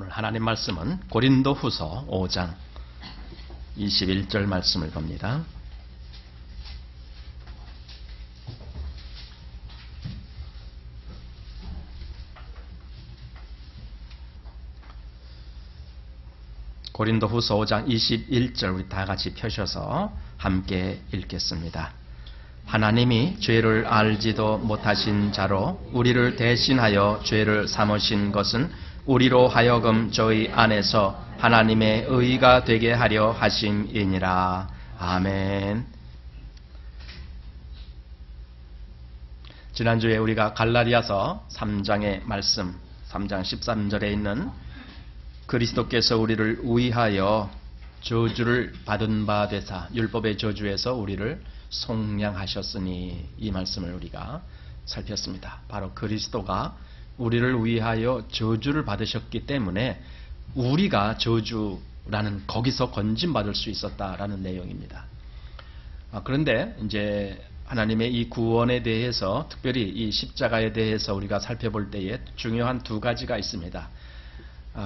오늘 하나님 말씀은 고린도후서 5장 21절 말씀을 봅니다. 고린도후서 5장 21절 우리 다 같이 펴셔서 함께 읽겠습니다. 하나님이 죄를 알지도 못하신 자로 우리를 대신하여 죄를 삼으신 것은 우리로 하여금 저희 안에서 하나님의 의가 되게 하려 하심이니라. 아멘. 지난주에 우리가 갈라디아서 3장의 말씀, 3장 13절에 있는 그리스도께서 우리를 위하여 저주를 받은 바 되사 율법의 저주에서 우리를 속량하셨으니, 이 말씀을 우리가 살폈습니다. 바로 그리스도가 우리를 위하여 저주를 받으셨기 때문에 우리가 저주라는 거기서 건진받을 수 있었다라는 내용입니다. 그런데 이제 하나님의 이 구원에 대해서, 특별히 이 십자가에 대해서 우리가 살펴볼 때에 중요한 두 가지가 있습니다.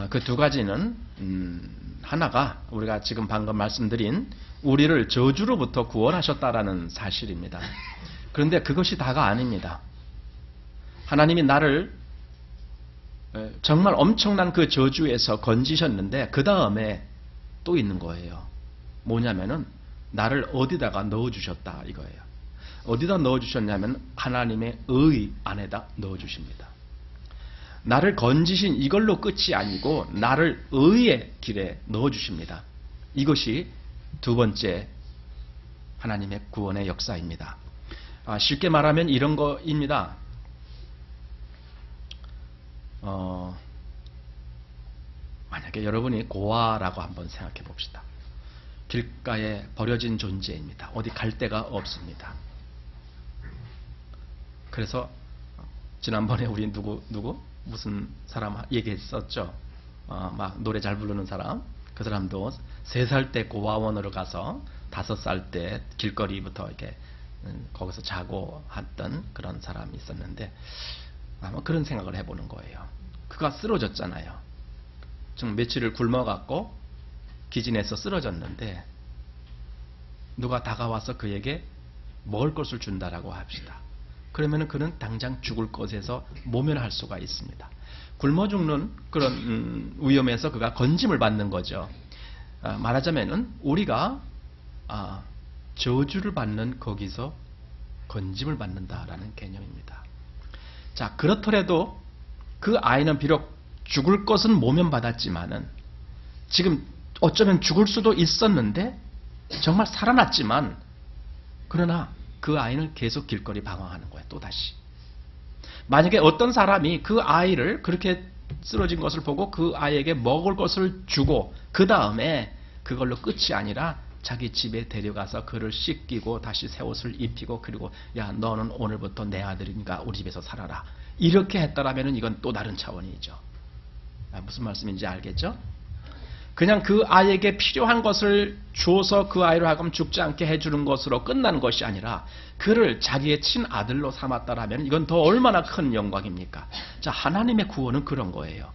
그 두 가지는 하나가 우리가 지금 방금 말씀드린 우리를 저주로부터 구원하셨다라는 사실입니다. 그런데 그것이 다가 아닙니다. 하나님이 나를 정말 엄청난 그 저주에서 건지셨는데 그 다음에 또 있는 거예요. 뭐냐면은 나를 어디다가 넣어주셨다 이거예요. 어디다 넣어주셨냐면 하나님의 의 안에다 넣어주십니다. 나를 건지신 이걸로 끝이 아니고 나를 의의 길에 넣어주십니다. 이것이 두 번째 하나님의 구원의 역사입니다. 쉽게 말하면 이런 거입니다. 만약에 여러분이 고아라고 한번 생각해 봅시다. 길가에 버려진 존재입니다. 어디 갈 데가 없습니다. 그래서 지난번에 우리 누구 무슨 사람 얘기했었죠. 막 노래 잘 부르는 사람. 그 사람도 3살 때 고아원으로 가서 5살 때 길거리부터 이렇게 거기서 자고 했던 그런 사람이 있었는데, 아마 그런 생각을 해보는 거예요. 그가 쓰러졌잖아요. 좀 며칠을 굶어갖고 기진해서 쓰러졌는데 누가 다가와서 그에게 먹을 것을 준다라고 합시다. 그러면 그는 당장 죽을 것에서 모면할 수가 있습니다. 굶어 죽는 그런 위험에서 그가 건짐을 받는 거죠. 말하자면은 우리가 저주를 받는 거기서 건짐을 받는다라는 개념입니다. 자, 그렇더라도 그 아이는 비록 죽을 것은 모면받았지만은 지금 어쩌면 죽을 수도 있었는데 정말 살아났지만, 그러나 그 아이는 계속 길거리 방황하는 거예요. 또다시. 만약에 어떤 사람이 그 아이를 그렇게 쓰러진 것을 보고 그 아이에게 먹을 것을 주고 그 다음에 그걸로 끝이 아니라 자기 집에 데려가서 그를 씻기고 다시 새 옷을 입히고, 그리고 야, 너는 오늘부터 내 아들이니까 우리 집에서 살아라, 이렇게 했더라면 이건 또 다른 차원이죠. 무슨 말씀인지 알겠죠? 그냥 그 아이에게 필요한 것을 줘서 그 아이로 하여금 죽지 않게 해주는 것으로 끝나는 것이 아니라 그를 자기의 친아들로 삼았다라면 이건 더 얼마나 큰 영광입니까? 자, 하나님의 구원은 그런 거예요.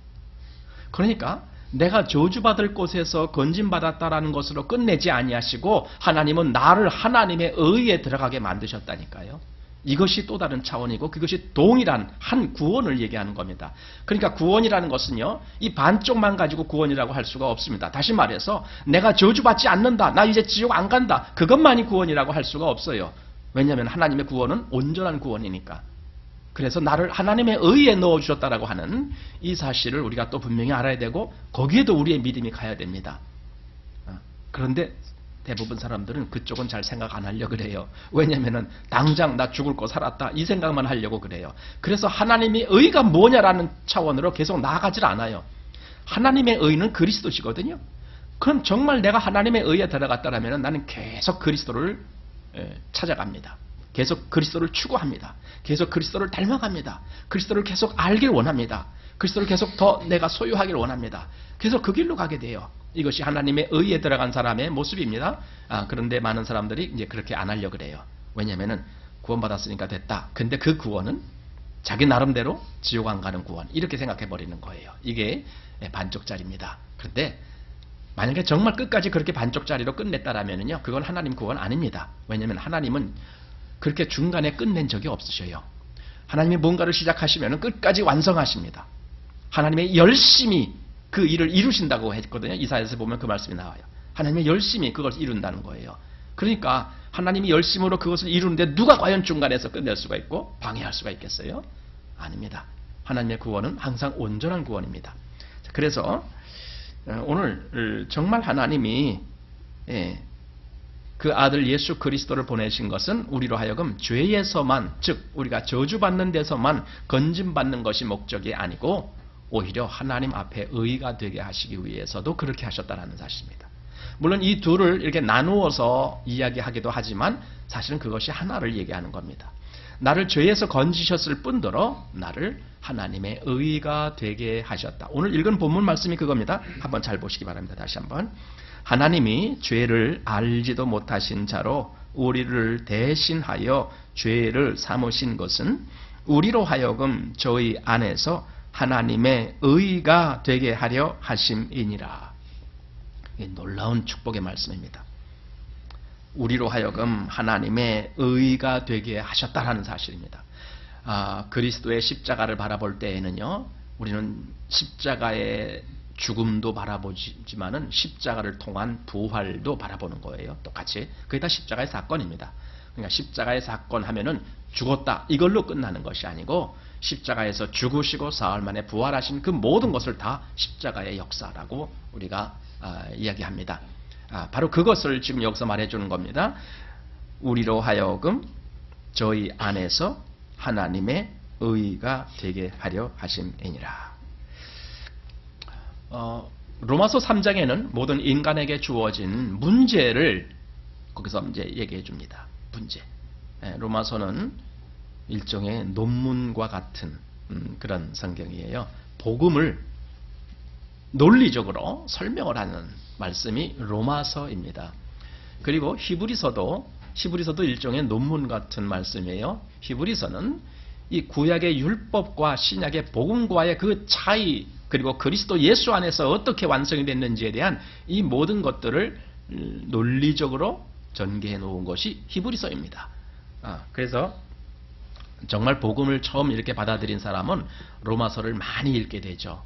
그러니까 내가 저주받을 곳에서 건진받았다라는 것으로 끝내지 아니하시고 하나님은 나를 하나님의 의에 들어가게 만드셨다니까요. 이것이 또 다른 차원이고 그것이 동일한 한 구원을 얘기하는 겁니다. 그러니까 구원이라는 것은요, 이 반쪽만 가지고 구원이라고 할 수가 없습니다. 다시 말해서 내가 저주받지 않는다, 나 이제 지옥 안 간다, 그것만이 구원이라고 할 수가 없어요. 왜냐하면 하나님의 구원은 온전한 구원이니까. 그래서 나를 하나님의 의에 넣어주셨다라고 하는 이 사실을 우리가 또 분명히 알아야 되고 거기에도 우리의 믿음이 가야 됩니다. 그런데 대부분 사람들은 그쪽은 잘 생각 안 하려고 그래요. 왜냐하면 당장 나 죽을 거 살았다 이 생각만 하려고 그래요. 그래서 하나님의 의가 뭐냐라는 차원으로 계속 나아가질 않아요. 하나님의 의는 그리스도시거든요. 그럼 정말 내가 하나님의 의에 들어갔다면 나는 계속 그리스도를 찾아갑니다. 계속 그리스도를 추구합니다. 계속 그리스도를 닮아갑니다. 그리스도를 계속 알길 원합니다. 그리스도를 계속 더 내가 소유하길 원합니다. 그래서 그 길로 가게 돼요. 이것이 하나님의 의에 들어간 사람의 모습입니다. 그런데 많은 사람들이 이제 그렇게 안 하려고 그래요. 왜냐하면 구원받았으니까 됐다. 근데 그 구원은 자기 나름대로 지옥 안 가는 구원, 이렇게 생각해 버리는 거예요. 이게 반쪽짜리입니다. 그런데 만약에 정말 끝까지 그렇게 반쪽짜리로 끝냈다라면요, 그건 하나님 구원 아닙니다. 왜냐하면 하나님은 그렇게 중간에 끝낸 적이 없으셔요. 하나님이 뭔가를 시작하시면 끝까지 완성하십니다. 하나님의 열심히 그 일을 이루신다고 했거든요. 이사야에서 보면 그 말씀이 나와요. 하나님의 열심히 그걸 이룬다는 거예요. 그러니까 하나님이 열심으로 그것을 이루는데 누가 과연 중간에서 끝낼 수가 있고 방해할 수가 있겠어요? 아닙니다. 하나님의 구원은 항상 온전한 구원입니다. 그래서 오늘 정말 하나님이 그 아들 예수 그리스도를 보내신 것은 우리로 하여금 죄에서만, 즉 우리가 저주받는 데서만 건짐받는 것이 목적이 아니고 오히려 하나님 앞에 의가 되게 하시기 위해서도 그렇게 하셨다는 사실입니다. 물론 이 둘을 이렇게 나누어서 이야기하기도 하지만 사실은 그것이 하나를 얘기하는 겁니다. 나를 죄에서 건지셨을 뿐더러 나를 하나님의 의가 되게 하셨다. 오늘 읽은 본문 말씀이 그겁니다. 한번 잘 보시기 바랍니다. 다시 한번. 하나님이 죄를 알지도 못하신 자로 우리를 대신하여 죄를 삼으신 것은 우리로 하여금 저희 안에서 하나님의 의가 되게 하려 하심이니라. 놀라운 축복의 말씀입니다. 우리로 하여금 하나님의 의가 되게 하셨다라는 사실입니다. 그리스도의 십자가를 바라볼 때에는요, 우리는 십자가의 죽음도 바라보지만은 십자가를 통한 부활도 바라보는 거예요. 똑같이. 그게 다 십자가의 사건입니다. 그러니까 십자가의 사건 하면은 죽었다 이걸로 끝나는 것이 아니고 십자가에서 죽으시고 사흘 만에 부활하신 그 모든 것을 다 십자가의 역사라고 우리가 이야기합니다. 바로 그것을 지금 여기서 말해주는 겁니다. 우리로 하여금 저희 안에서 하나님의 의가 되게 하려 하심이니라. 로마서 3장에는 모든 인간에게 주어진 문제를 거기서 이제 얘기해 줍니다. 문제. 로마서는 일종의 논문과 같은 그런 성경이에요. 복음을 논리적으로 설명을 하는 말씀이 로마서입니다. 그리고 히브리서도 일종의 논문 같은 말씀이에요. 히브리서는 이 구약의 율법과 신약의 복음과의 그 차이, 그리고 그리스도 예수 안에서 어떻게 완성이 됐는지에 대한 이 모든 것들을 논리적으로 전개해 놓은 것이 히브리서입니다. 그래서 정말 복음을 처음 이렇게 받아들인 사람은 로마서를 많이 읽게 되죠.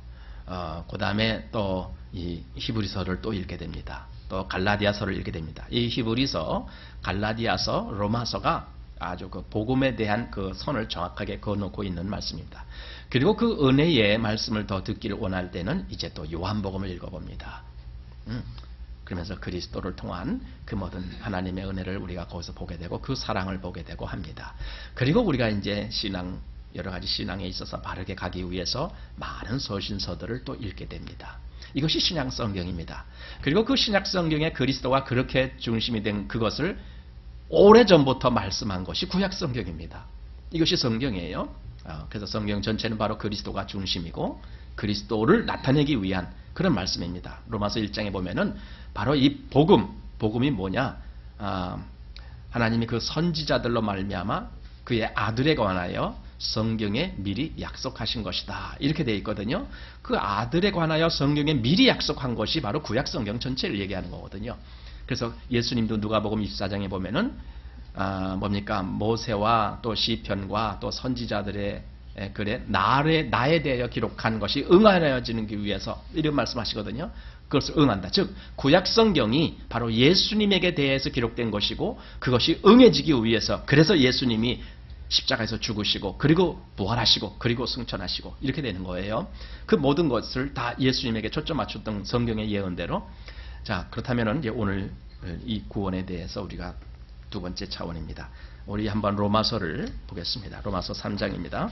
그 다음에 또 이 히브리서를 또 읽게 됩니다. 또 갈라디아서를 읽게 됩니다. 이 히브리서, 갈라디아서, 로마서가 아주 그 복음에 대한 그 선을 정확하게 그어놓고 있는 말씀입니다. 그리고 그 은혜의 말씀을 더 듣기를 원할 때는 이제 또 요한복음을 읽어봅니다. 그러면서 그리스도를 통한 그 모든 하나님의 은혜를 우리가 거기서 보게 되고 그 사랑을 보게 되고 합니다. 그리고 우리가 이제 여러 가지 신앙에 있어서 바르게 가기 위해서 많은 서신서들을 또 읽게 됩니다. 이것이 신약 성경입니다. 그리고 그 신약 성경에 그리스도가 그렇게 중심이 된 그것을 오래전부터 말씀한 것이 구약 성경입니다. 이것이 성경이에요. 그래서 성경 전체는 바로 그리스도가 중심이고 그리스도를 나타내기 위한 그런 말씀입니다. 로마서 1장에 보면은 바로 이 복음이 뭐냐? 하나님이 그 선지자들로 말미암아 그의 아들에 관하여 성경에 미리 약속하신 것이다. 이렇게 되어 있거든요. 그 아들에 관하여 성경에 미리 약속한 것이 바로 구약 성경 전체를 얘기하는 거거든요. 그래서 예수님도 누가복음 24장에 보면은 뭡니까? 모세와 또 시편과 또 선지자들의 글에 나에 대하여 기록한 것이 응하여지기 위해서 이런 말씀하시거든요. 그것을 응한다. 즉 구약 성경이 바로 예수님에게 대해서 기록된 것이고 그것이 응해지기 위해서, 그래서 예수님이 십자가에서 죽으시고 그리고 부활하시고 그리고 승천하시고 이렇게 되는 거예요. 그 모든 것을 다 예수님에게 초점 맞췄던 성경의 예언대로. 자, 그렇다면 이제 오늘 이 구원에 대해서 우리가 두 번째 차원입니다. 우리 한번 로마서를 보겠습니다. 로마서 3장입니다.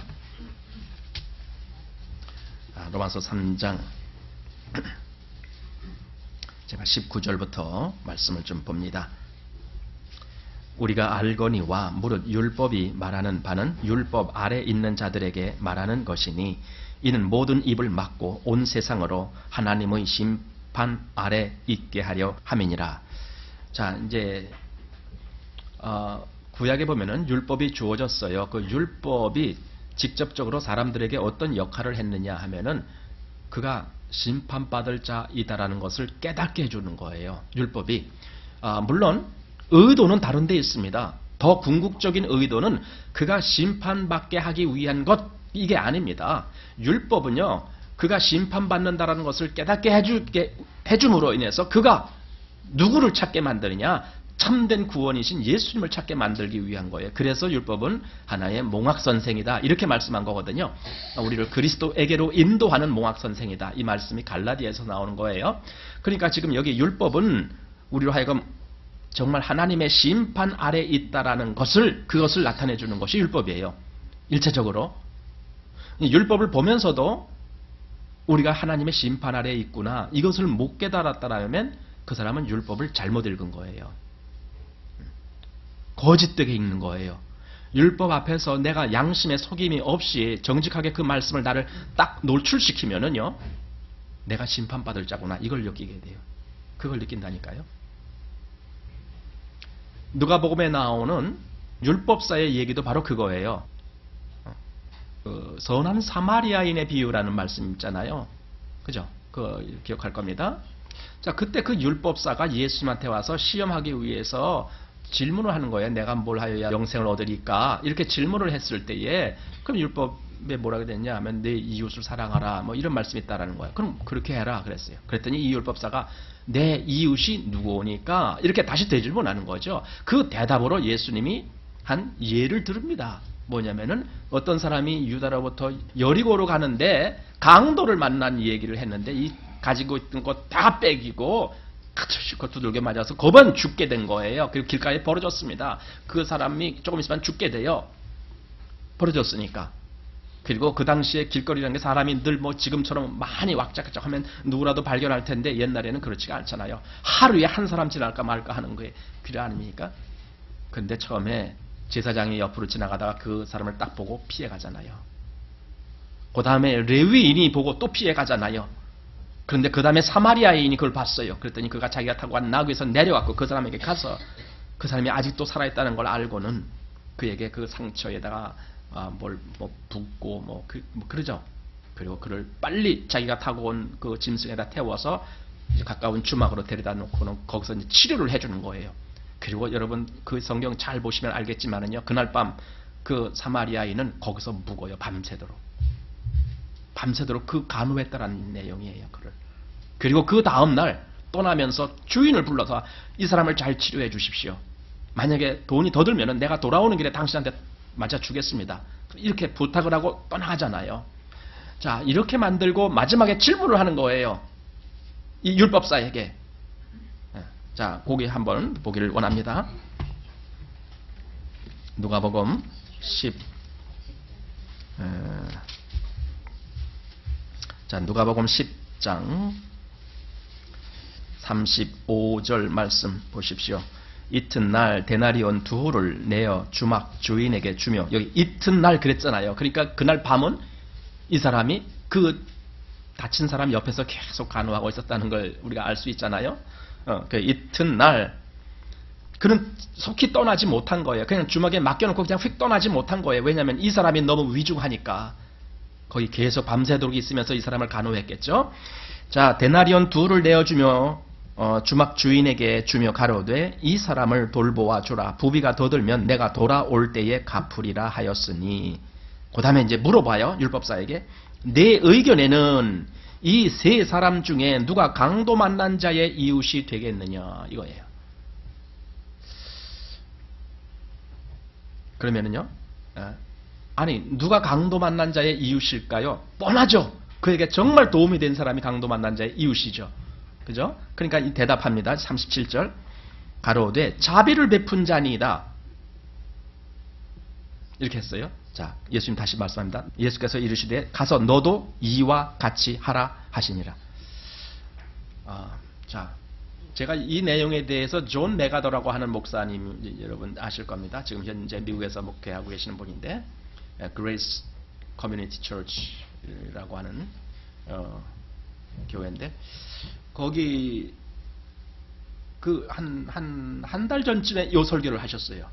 로마서 3장 제가 19절부터 말씀을 좀 봅니다. 우리가 알거니와 무릇 율법이 말하는 바는 율법 아래 있는 자들에게 말하는 것이니 이는 모든 입을 막고 온 세상으로 하나님의 심판 아래 있게 하려 함이니라. 자, 이제 구약에 보면은 율법이 주어졌어요. 그 율법이 직접적으로 사람들에게 어떤 역할을 했느냐 하면은 그가 심판받을 자이다라는 것을 깨닫게 해주는 거예요. 율법이. 물론 의도는 다른 데 있습니다. 더 궁극적인 의도는 그가 심판받게 하기 위한 것, 이게 아닙니다. 율법은요, 그가 심판받는다라는 것을 깨닫게 해줌으로 인해서 그가 누구를 찾게 만드느냐? 참된 구원이신 예수님을 찾게 만들기 위한 거예요. 그래서 율법은 하나의 몽학선생이다, 이렇게 말씀한 거거든요. 우리를 그리스도에게로 인도하는 몽학선생이다, 이 말씀이 갈라디아에서 나오는 거예요. 그러니까 지금 여기 율법은 우리로 하여금 정말 하나님의 심판 아래 있다라는 그것을 나타내 주는 것이 율법이에요. 일체적으로. 율법을 보면서도 우리가 하나님의 심판 아래에 있구나, 이것을 못 깨달았다라면 그 사람은 율법을 잘못 읽은 거예요. 거짓되게 읽는 거예요. 율법 앞에서 내가 양심의 속임이 없이 정직하게 그 말씀을 나를 딱 노출시키면은요, 내가 심판받을 자구나, 이걸 느끼게 돼요. 그걸 느낀다니까요. 누가복음에 나오는 율법사의 얘기도 바로 그거예요. 선한 사마리아인의 비유라는 말씀 있잖아요. 그죠? 기억할 겁니다. 자, 그때 그 율법사가 예수님한테 와서 시험하기 위해서 질문을 하는 거예요. 내가 뭘 하여야 영생을 얻으리까? 이렇게 질문을 했을 때에, 그럼 율법에 뭐라고 됐냐 하면 내 이웃을 사랑하라, 뭐 이런 말씀이 있다라는 거예요. 그럼 그렇게 해라 그랬어요. 그랬더니 이 율법사가 내 이웃이 누구니까? 이렇게 다시 되질문하는 거죠. 그 대답으로 예수님이 한 예를 들읍니다. 뭐냐면은 어떤 사람이 유다로부터 여리고로 가는데 강도를 만난 얘기를 했는데, 이 가지고 있던 것 다 빼기고 카츠시코 두들겨 맞아서 거반 죽게 된 거예요. 그리고 길가에 버려졌습니다. 그 사람이 조금 있으면 죽게 돼요. 버려졌으니까. 그리고 그 당시에 길거리라는 게 사람이 늘 뭐 지금처럼 많이 왁작왁작 하면 누구라도 발견할 텐데, 옛날에는 그렇지가 않잖아요. 하루에 한 사람 지날까 말까 하는 게 필요 아닙니까? 근데 처음에 제사장이 옆으로 지나가다가 그 사람을 딱 보고 피해 가잖아요. 그 다음에 레위인이 보고 또 피해 가잖아요. 그런데 그 다음에 사마리아인이 그걸 봤어요. 그랬더니 그가 자기가 타고 간 나귀에서 내려왔고 그 사람에게 가서, 그 사람이 아직도 살아있다는 걸 알고는 그에게 그 상처에다가 뭘 붓고 그러죠. 그리고 그를 빨리 자기가 타고 온 그 짐승에다 태워서 가까운 주막으로 데려다 놓고는 거기서 이제 치료를 해주는 거예요. 그리고 여러분 그 성경 잘 보시면 알겠지만은요, 그날 밤 그 사마리아인은 거기서 묵어요. 밤새도록 그 간호했다라는 내용이에요. 그리고 그 다음날 떠나면서 주인을 불러서 이 사람을 잘 치료해 주십시오. 만약에 돈이 더 들면은 내가 돌아오는 길에 당신한테 맞아 주겠습니다. 이렇게 부탁을 하고 떠나가잖아요. 자, 이렇게 만들고 마지막에 질문을 하는 거예요. 이 율법사에게. 자, 거기 한번 보기를 원합니다. 누가복음 10. 자, 누가복음 10장 35절 말씀 보십시오. 이튿날 데나리온 2를 내어 주막 주인에게 주며, 여기 이튿날 그랬잖아요. 그러니까 그날 밤은 이 사람이 그 다친 사람 옆에서 계속 간호하고 있었다는 걸 우리가 알 수 있잖아요. 그 이튿날 그는 속히 떠나지 못한 거예요. 그냥 주막에 맡겨놓고 그냥 휙 떠나지 못한 거예요. 왜냐하면 이 사람이 너무 위중하니까 거기 계속 밤새도록 있으면서 이 사람을 간호했겠죠. 자, 데나리온 2를 내어주며 주막 주인에게 주며 가로되 이 사람을 돌보아 주라. 부비가 더 들면 내가 돌아올 때에 갚으리라 하였으니. 그 다음에 이제 물어봐요. 율법사에게. 내 의견에는 이 세 사람 중에 누가 강도 만난 자의 이웃이 되겠느냐, 이거예요. 그러면은요, 아니 누가 강도 만난 자의 이웃일까요? 뻔하죠. 그에게 정말 도움이 된 사람이 강도 만난 자의 이웃이죠. 그죠? 그러니까 이 대답합니다. 37절 가로되 자비를 베푼 자니이다. 이렇게 했어요. 자, 예수님 다시 말씀합니다. 예수께서 이르시되 가서 너도 이와 같이 하라 하시니라. 자, 제가 이 내용에 대해서 존 메가더라고 하는 목사님 여러분 아실 겁니다. 지금 현재 미국에서 목회하고 계시는 분인데, Grace Community Church라고 하는 교회인데, 거기 그 한 달 전쯤에 요 설교를 하셨어요.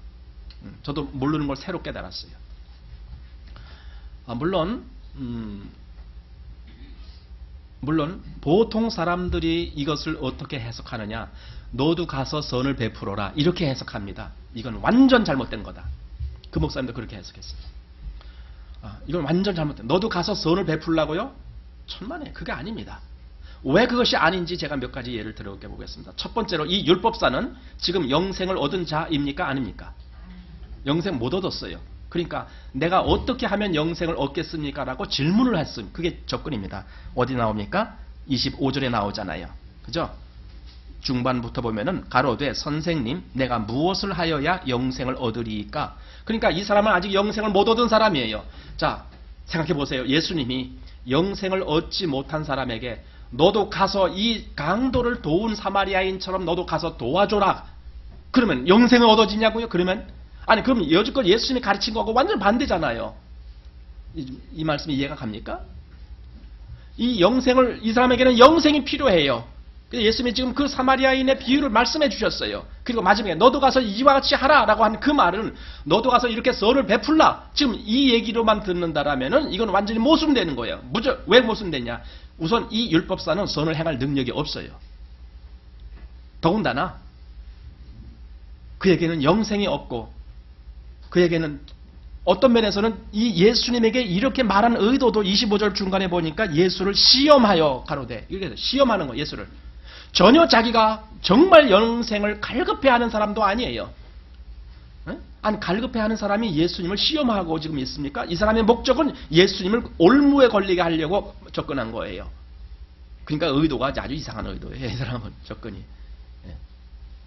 저도 모르는 걸 새로 깨달았어요. 물론 물론 보통 사람들이 이것을 어떻게 해석하느냐, 너도 가서 선을 베풀어라 이렇게 해석합니다. 이건 완전 잘못된 거다. 그 목사님도 그렇게 해석했어요. 이건 완전 잘못된, 너도 가서 선을 베풀라고요? 천만에 그게 아닙니다. 왜 그것이 아닌지 제가 몇 가지 예를 들어보겠습니다. 첫 번째로 이 율법사는 지금 영생을 얻은 자입니까? 아닙니까? 영생 못 얻었어요. 그러니까 내가 어떻게 하면 영생을 얻겠습니까? 라고 질문을 했음. 그게 접근입니다. 어디 나옵니까? 25절에 나오잖아요. 그죠? 중반부터 보면은 가로되 선생님 내가 무엇을 하여야 영생을 얻으리이까? 그러니까 이 사람은 아직 영생을 못 얻은 사람이에요. 자, 생각해 보세요. 예수님이 영생을 얻지 못한 사람에게 너도 가서 이 강도를 도운 사마리아인처럼 너도 가서 도와줘라. 그러면 영생을 얻어지냐고요? 그러면 아니 그럼 여지껏 예수님이 가르친 거하고 완전 반대잖아요. 이 말씀이 이해가 갑니까? 이 영생을, 이 사람에게는 영생이 필요해요. 예수님이 지금 그 사마리아인의 비유를 말씀해 주셨어요. 그리고 마지막에 너도 가서 이와 같이 하라라고 한 그 말은 너도 가서 이렇게 선을 베풀라. 지금 이 얘기로만 듣는다라면은 이건 완전히 모순되는 거예요. 왜 모순되냐? 우선 이 율법사는 선을 행할 능력이 없어요. 더군다나 그에게는 영생이 없고 그에게는 어떤 면에서는 이 예수님에게 이렇게 말한 의도도 25절 중간에 보니까 예수를 시험하여 가로되, 이렇게 시험하는 거예요. 예수를. 전혀 자기가 정말 영생을 갈급해하는 사람도 아니에요. 아니 갈급해하는 사람이 예수님을 시험하고 지금 있습니까? 이 사람의 목적은 예수님을 올무에 걸리게 하려고 접근한 거예요. 그러니까 의도가 아주 이상한 의도예요. 이 사람은 접근이.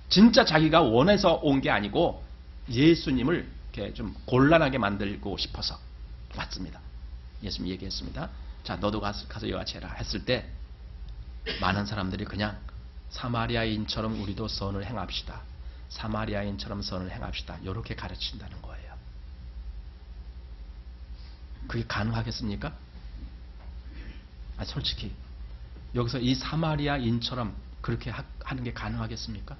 진짜 자기가 원해서 온 게 아니고 예수님을 이렇게 좀 곤란하게 만들고 싶어서 왔습니다. 예수님이 얘기했습니다. 자, 너도 가서 이와같이 해라 했을 때 많은 사람들이 그냥 사마리아인처럼 우리도 선을 행합시다. 사마리아인처럼 선을 행합시다. 이렇게 가르친다는 거예요. 그게 가능하겠습니까? 솔직히 여기서 이 사마리아인처럼 그렇게 하는 게 가능하겠습니까?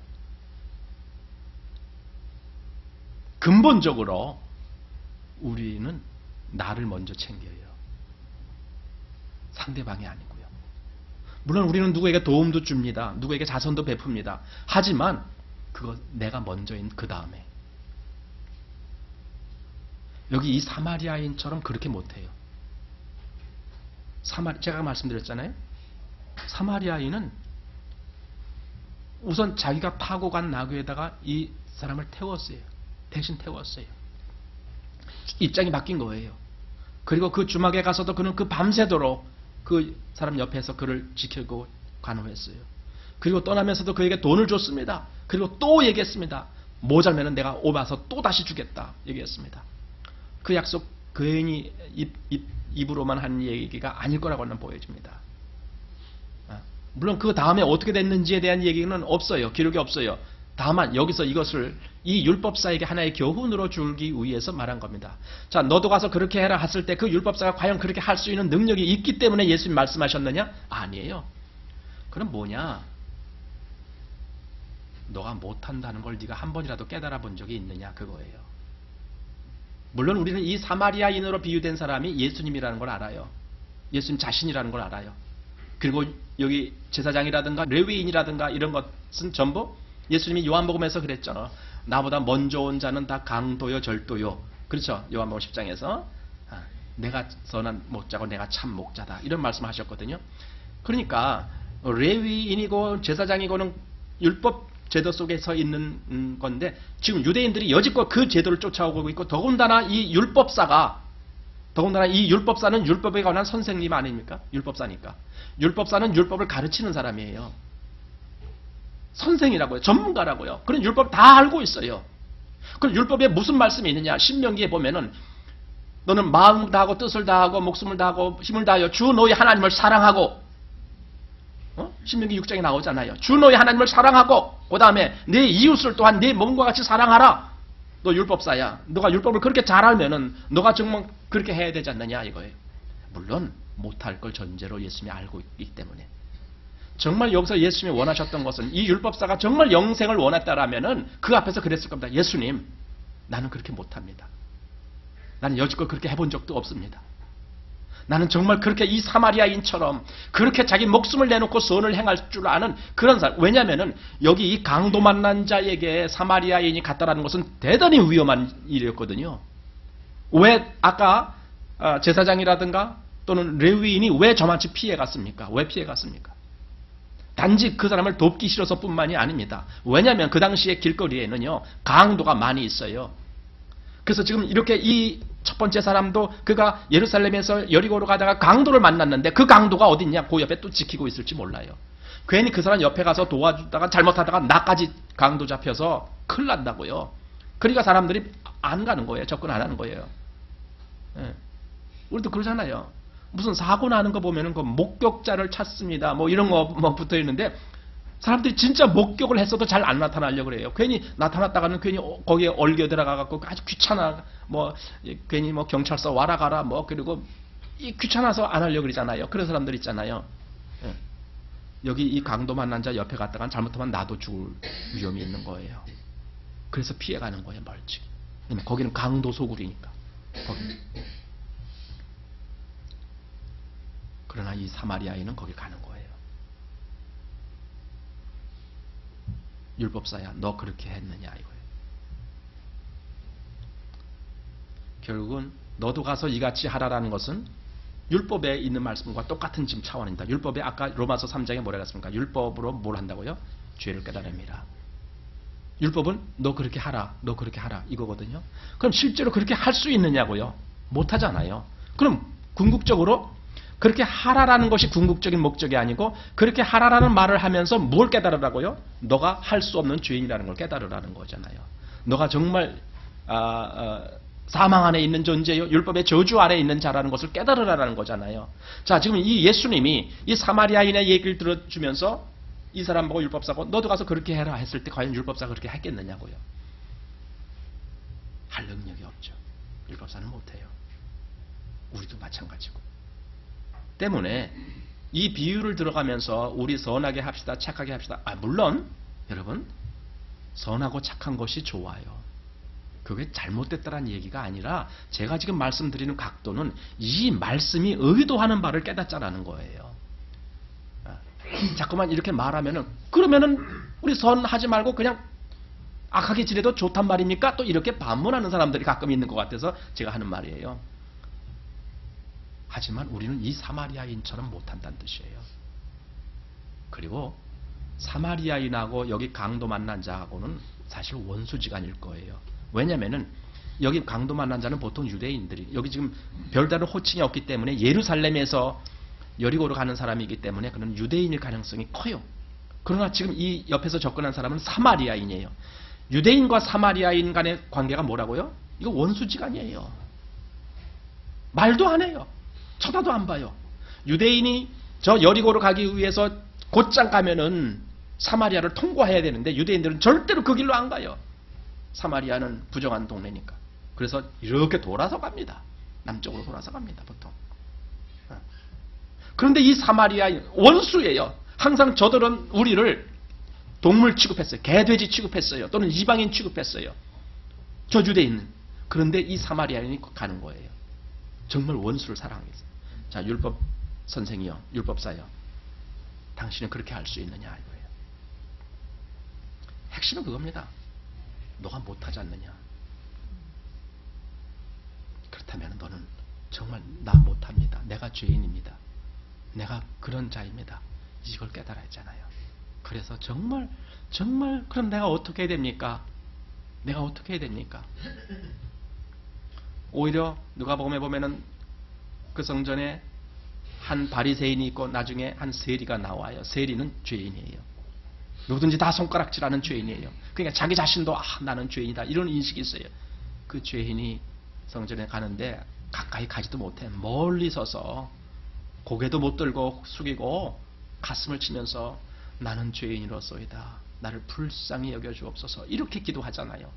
근본적으로 우리는 나를 먼저 챙겨요. 상대방이 아니고요. 물론 우리는 누구에게 도움도 줍니다. 누구에게 자선도 베풉니다. 하지만 그거 내가 먼저인 그 다음에. 여기 이 사마리아인처럼 그렇게 못해요. 제가 말씀드렸잖아요. 사마리아인은 우선 자기가 타고 간 나귀에다가 이 사람을 태웠어요. 대신 태웠어요. 입장이 바뀐 거예요. 그리고 그 주막에 가서도 그는 그 밤새도록 그 사람 옆에서 그를 지키고 간호했어요. 그리고 떠나면서도 그에게 돈을 줬습니다. 그리고 또 얘기했습니다. 모자라면 내가 오바서 또 다시 주겠다 얘기했습니다. 그 약속 괜히 입으로만 한 얘기가 아닐 거라고는 보여집니다. 물론 그 다음에 어떻게 됐는지에 대한 얘기는 없어요. 기록이 없어요. 다만 여기서 이것을 이 율법사에게 하나의 교훈으로 주기 위해서 말한 겁니다. 자, 너도 가서 그렇게 해라 했을 때 그 율법사가 과연 그렇게 할 수 있는 능력이 있기 때문에 예수님 말씀하셨느냐? 아니에요. 그럼 뭐냐? 너가 못한다는 걸 네가 한 번이라도 깨달아 본 적이 있느냐? 그거예요. 물론 우리는 이 사마리아인으로 비유된 사람이 예수님이라는 걸 알아요. 예수님 자신이라는 걸 알아요. 그리고 여기 제사장이라든가 레위인이라든가 이런 것은 전부 예수님이 요한복음에서 그랬죠. 나보다 먼저 온 자는 다 강도요 절도요. 그렇죠. 요한복음 10장에서 내가 선한 목자고 내가 참 목자다. 이런 말씀하셨거든요. 그러니까 레위인이고 제사장이고는 율법 제도 속에서 있는 건데 지금 유대인들이 여지껏 그 제도를 쫓아오고 있고 더군다나 이 율법사는 율법에 관한 선생님 아닙니까? 율법사니까. 율법사는 율법을 가르치는 사람이에요. 선생이라고요. 전문가라고요. 그런 율법 다 알고 있어요. 그럼 율법에 무슨 말씀이 있느냐? 신명기에 보면은 너는 마음을 다하고 뜻을 다하고 목숨을 다하고 힘을 다하여 주 너희 하나님을 사랑하고 신명기 6장에 나오잖아요. 주 너희 하나님을 사랑하고 그 다음에 내 이웃을 또한 내 몸과 같이 사랑하라. 너 율법사야. 너가 율법을 그렇게 잘 알면은 너가 정말 그렇게 해야 되지 않느냐 이거예요. 물론 못할 걸 전제로 예수님이 알고 있기 때문에. 정말 여기서 예수님이 원하셨던 것은 이 율법사가 정말 영생을 원했다라면은 그 앞에서 그랬을 겁니다. 예수님, 나는 그렇게 못합니다. 나는 여지껏 그렇게 해본 적도 없습니다. 나는 정말 그렇게 이 사마리아인처럼 그렇게 자기 목숨을 내놓고 선을 행할 줄 아는 그런 사람. 왜냐하면 여기 이 강도 만난 자에게 사마리아인이 갔다라는 것은 대단히 위험한 일이었거든요. 왜 아까 제사장이라든가 또는 레위인이 왜 저만치 피해갔습니까? 왜 피해갔습니까? 단지 그 사람을 돕기 싫어서 뿐만이 아닙니다. 왜냐하면 그 당시에 길거리에는요, 강도가 많이 있어요. 그래서 지금 이렇게 이 첫 번째 사람도 그가 예루살렘에서 여리고로 가다가 강도를 만났는데 그 강도가 어딨냐? 그 옆에 또 지키고 있을지 몰라요. 괜히 그 사람 옆에 가서 도와주다가 잘못하다가 나까지 강도 잡혀서 큰일 난다고요. 그러니까 사람들이 안 가는 거예요. 접근 안 하는 거예요. 예. 우리도 그러잖아요. 무슨 사고 나는 거 보면은 그 목격자를 찾습니다. 뭐 이런 거 뭐 붙어 있는데 사람들이 진짜 목격을 했어도 잘 안 나타나려고 그래요. 괜히 나타났다가는 괜히 거기에 얼겨 들어가갖고 아주 귀찮아. 뭐 괜히 뭐 경찰서 와라 가라 뭐 그리고 귀찮아서 안 하려고 그러잖아요. 그런 사람들 있잖아요. 예. 여기 이 강도 만난 자 옆에 갔다가 잘못하면 나도 죽을 위험이 있는 거예요. 그래서 피해가는 거예요. 멀찍이. 거기는 강도 소굴이니까. 거기. 그러나 이 사마리아인은 거기 가는 거예요. 율법사야, 너 그렇게 했느냐 이거예요. 결국은 너도 가서 이같이 하라라는 것은 율법에 있는 말씀과 똑같은 지금 차원입니다. 율법에 아까 로마서 3장에 뭐라 했습니까? 율법으로 뭘 한다고요? 죄를 깨달음이라. 율법은 너 그렇게 하라, 너 그렇게 하라 이거거든요. 그럼 실제로 그렇게 할 수 있느냐고요? 못하잖아요. 그럼 궁극적으로 그렇게 하라라는 것이 궁극적인 목적이 아니고 그렇게 하라라는 말을 하면서 뭘 깨달으라고요? 너가 할 수 없는 죄인이라는 걸 깨달으라는 거잖아요. 너가 정말 사망 안에 있는 존재요. 율법의 저주 아래 있는 자라는 것을 깨달으라는 거잖아요. 자, 지금 이 예수님이 이 사마리아인의 얘기를 들어주면서 이 사람 보고 율법사고 너도 가서 그렇게 해라 했을 때 과연 율법사가 그렇게 했겠느냐고요. 할 능력이 없죠. 율법사는 못해요. 우리도 마찬가지고. 때문에 이 비유를 들어가면서 우리 선하게 합시다, 착하게 합시다. 물론 여러분 선하고 착한 것이 좋아요. 그게 잘못됐다는 얘기가 아니라 제가 지금 말씀드리는 각도는 이 말씀이 의도하는 바를 깨닫자라는 거예요. 자꾸만 이렇게 말하면은 그러면은 우리 선하지 말고 그냥 악하게 지내도 좋단 말입니까? 또 이렇게 반문하는 사람들이 가끔 있는 것 같아서 제가 하는 말이에요. 하지만 우리는 이 사마리아인처럼 못한다는 뜻이에요. 그리고 사마리아인하고 여기 강도 만난 자하고는 사실 원수지간일 거예요. 왜냐하면은 여기 강도 만난 자는 보통 유대인들이 여기 지금 별다른 호칭이 없기 때문에 예루살렘에서 여리고로 가는 사람이기 때문에 그는 유대인일 가능성이 커요. 그러나 지금 이 옆에서 접근한 사람은 사마리아인이에요. 유대인과 사마리아인 간의 관계가 뭐라고요? 이거 원수지간이에요. 말도 안 해요. 쳐다도 안 봐요. 유대인이 저 여리고로 가기 위해서 곧장 가면은 사마리아를 통과해야 되는데 유대인들은 절대로 그 길로 안 가요. 사마리아는 부정한 동네니까. 그래서 이렇게 돌아서 갑니다. 남쪽으로 돌아서 갑니다. 보통. 그런데 이 사마리아인 원수예요. 항상 저들은 우리를 동물 취급했어요. 개돼지 취급했어요. 또는 이방인 취급했어요. 저 유대인은. 그런데 이 사마리아인이 가는 거예요. 정말 원수를 사랑하겠어요. 자, 율법 선생이요, 율법사요. 당신은 그렇게 할 수 있느냐 이거예요. 핵심은 그겁니다. 너가 못하지 않느냐. 그렇다면 너는 정말 나 못합니다. 내가 죄인입니다. 내가 그런 자입니다. 이걸 깨달아야 했잖아요. 그래서 정말 그럼 내가 어떻게 해야 됩니까? 내가 어떻게 해야 됩니까? 오히려 누가복음에 보면은 그 성전에 한 바리새인이 있고 나중에 한 세리가 나와요. 세리는 죄인이에요. 누구든지 다 손가락질하는 죄인이에요. 그러니까 자기 자신도 나는 죄인이다 이런 인식이 있어요. 그 죄인이 성전에 가는데 가까이 가지도 못해. 멀리 서서 고개도 못 들고 숙이고 가슴을 치면서 나는 죄인으로소이다. 나를 불쌍히 여겨주옵소서. 이렇게 기도하잖아요.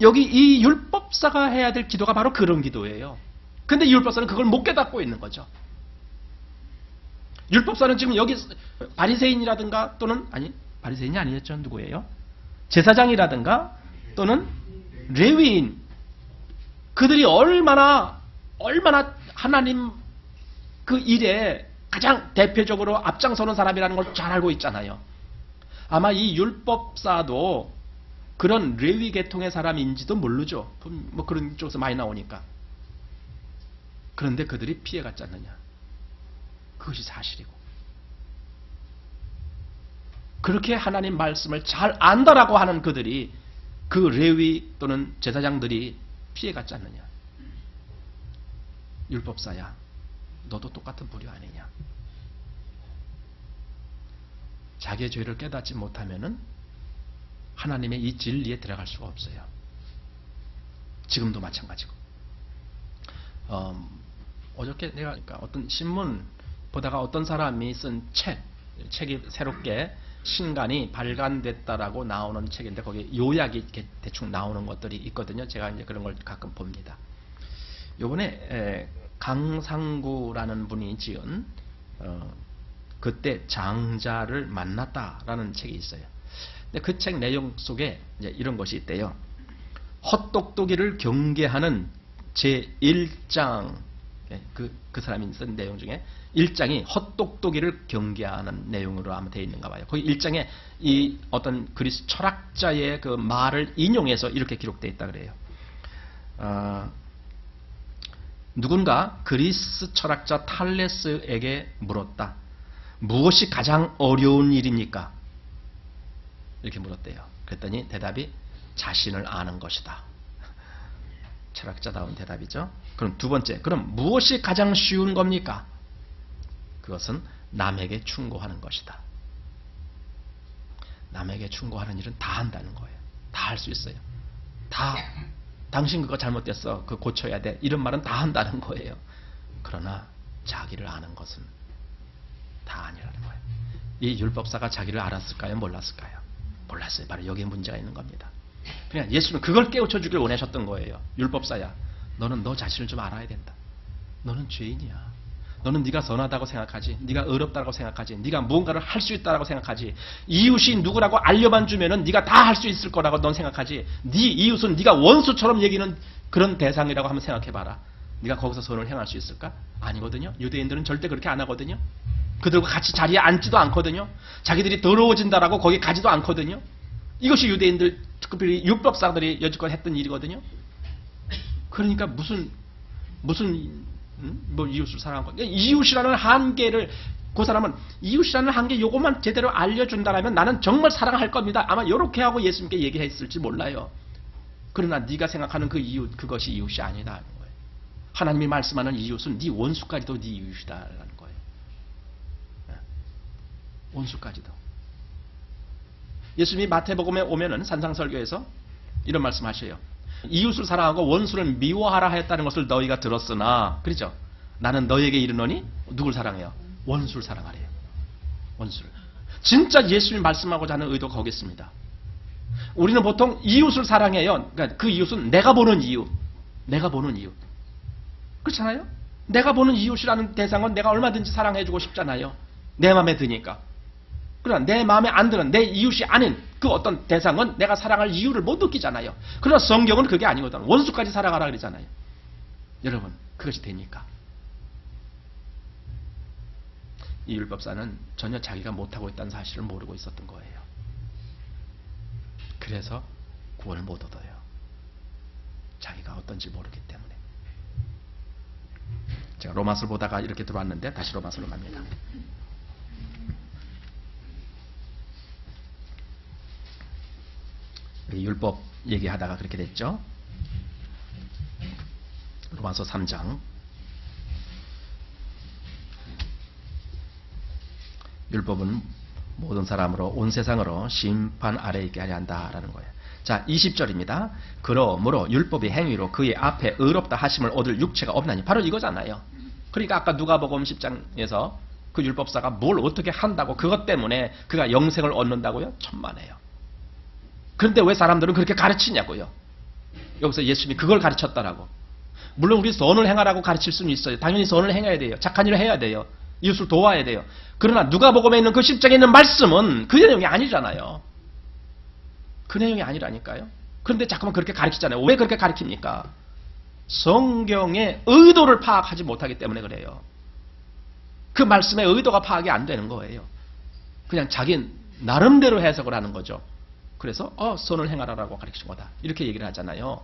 여기 이 율법사가 해야 될 기도가 바로 그런 기도예요. 근데 이 율법사는 그걸 못 깨닫고 있는 거죠. 율법사는 지금 여기 바리새인이라든가 또는 바리새인이 아니었죠. 누구예요? 제사장이라든가 또는 레위인 그들이 얼마나 얼마나 하나님 그 일에 가장 대표적으로 앞장서는 사람이라는 걸 잘 알고 있잖아요. 아마 이 율법사도 그런 레위 계통의 사람인지도 모르죠. 뭐 그런 쪽에서 많이 나오니까. 그런데 그들이 피해갔지 않느냐. 그것이 사실이고. 그렇게 하나님 말씀을 잘 안다라고 하는 그들이, 그 레위 또는 제사장들이 피해갔지 않느냐. 율법사야, 너도 똑같은 부류 아니냐. 자기의 죄를 깨닫지 못하면은 하나님의 이 진리에 들어갈 수가 없어요. 지금도 마찬가지고. 어저께 내가 어떤 신문 보다가 어떤 사람이 쓴 책이 새롭게 신간이 발간됐다라고 나오는 책인데, 거기 요약이 이렇게 대충 나오는 것들이 있거든요. 제가 이제 그런 걸 가끔 봅니다. 요번에 강상구라는 분이 지은 그때 장자를 만났다라는 책이 있어요. 근데 그 책 내용 속에 이제 이런 것이 있대요. 헛똑똑이를 경계하는 제1장, 그 사람이 쓴 내용 중에 1장이 헛똑똑이를 경계하는 내용으로 아마 되어 있는가 봐요. 거기 1장에 이 어떤 그리스 철학자의 그 말을 인용해서 이렇게 기록되어 있다 그래요. 누군가 그리스 철학자 탈레스에게 물었다. 무엇이 가장 어려운 일입니까? 이렇게 물었대요. 그랬더니 대답이 자신을 아는 것이다. 철학자다운 대답이죠. 그럼 두 번째, 그럼 무엇이 가장 쉬운 겁니까? 그것은 남에게 충고하는 것이다. 남에게 충고하는 일은 다 한다는 거예요. 다 할 수 있어요. 다, 당신 그거 잘못됐어, 그거 고쳐야 돼, 이런 말은 다 한다는 거예요. 그러나 자기를 아는 것은 다 아니라는 거예요. 이 율법사가 자기를 알았을까요? 몰랐을까요? 몰랐어요. 바로 여기에 문제가 있는 겁니다. 그냥 예수는 그걸 깨우쳐 주길 원하셨던 거예요. 율법사야, 너는 너 자신을 좀 알아야 된다. 너는 죄인이야. 너는 네가 선하다고 생각하지, 네가 의롭다고 생각하지, 네가 무언가를 할 수 있다고 생각하지, 이웃이 누구라고 알려만 주면은 네가 다 할 수 있을 거라고 넌 생각하지. 네 이웃은 네가 원수처럼 여기는 그런 대상이라고 한번 생각해봐라. 네가 거기서 선을 행할 수 있을까? 아니거든요. 유대인들은 절대 그렇게 안 하거든요. 그들과 같이 자리에 앉지도 않거든요. 자기들이 더러워진다라고 거기 가지도 않거든요. 이것이 유대인들, 특별히 율법사들이 여지껏 했던 일이거든요. 그러니까 무슨 뭐 이웃을 사랑한 것. 이웃이라는 한계를, 그 사람은 이웃이라는 한계 요것만 제대로 알려준다면 나는 정말 사랑할 겁니다. 아마 이렇게 하고 예수님께 얘기했을지 몰라요. 그러나 네가 생각하는 그 이웃, 그것이 이웃이 아니다는 거예요. 하나님이 말씀하는 이웃은 네 원수까지도 네 이웃이다라는 거예요. 원수까지도. 예수님이 마태복음에 오면은 산상설교에서 이런 말씀하셔요. 이웃을 사랑하고 원수를 미워하라 하였다는 것을 너희가 들었으나, 그렇죠? 나는 너희에게 이르노니 누굴 사랑해요? 원수를 사랑하래요. 원수를. 진짜 예수님이 말씀하고자 하는 의도가 거기 있습니다. 우리는 보통 이웃을 사랑해요. 그러니까 그 이웃은 내가 보는 이웃. 내가 보는 이웃. 그렇잖아요? 내가 보는 이웃이라는 대상은 내가 얼마든지 사랑해주고 싶잖아요. 내 마음에 드니까. 그러나 내 마음에 안 드는 내 이웃이 아닌 그 어떤 대상은 내가 사랑할 이유를 못 느끼잖아요. 그러나 성경은 그게 아니거든. 원수까지 사랑하라 그러잖아요. 여러분, 그것이 됩니까? 이 율법사는 전혀 자기가 못하고 있다는 사실을 모르고 있었던 거예요. 그래서 구원을 못 얻어요. 자기가 어떤지 모르기 때문에. 제가 로마서를 보다가 이렇게 들어왔는데 다시 로마서로 갑니다. 율법 얘기하다가 그렇게 됐죠. 로마서 3장. 율법은 모든 사람으로 온 세상으로 심판 아래 있게 하려 한다라는 거예요. 자, 20절입니다. 그러므로 율법의 행위로 그의 앞에 의롭다 하심을 얻을 육체가 없나니, 바로 이거잖아요. 그러니까 아까 누가복음 10장에서 그 율법사가 뭘 어떻게 한다고 그것 때문에 그가 영생을 얻는다고요? 천만에요. 그런데 왜 사람들은 그렇게 가르치냐고요. 여기서 예수님이 그걸 가르쳤다라고. 물론 우리 선을 행하라고 가르칠 수는 있어요. 당연히 선을 행해야 돼요. 착한 일을 해야 돼요. 이웃을 도와야 돼요. 그러나 누가복음에 있는 그 10장에 있는 말씀은 그 내용이 아니잖아요. 그 내용이 아니라니까요. 그런데 자꾸만 그렇게 가르치잖아요. 왜 그렇게 가르칩니까? 성경의 의도를 파악하지 못하기 때문에 그래요. 그 말씀의 의도가 파악이 안 되는 거예요. 그냥 자기 나름대로 해석을 하는 거죠. 그래서 선을 행하라라고 가르친 거다. 이렇게 얘기를 하잖아요.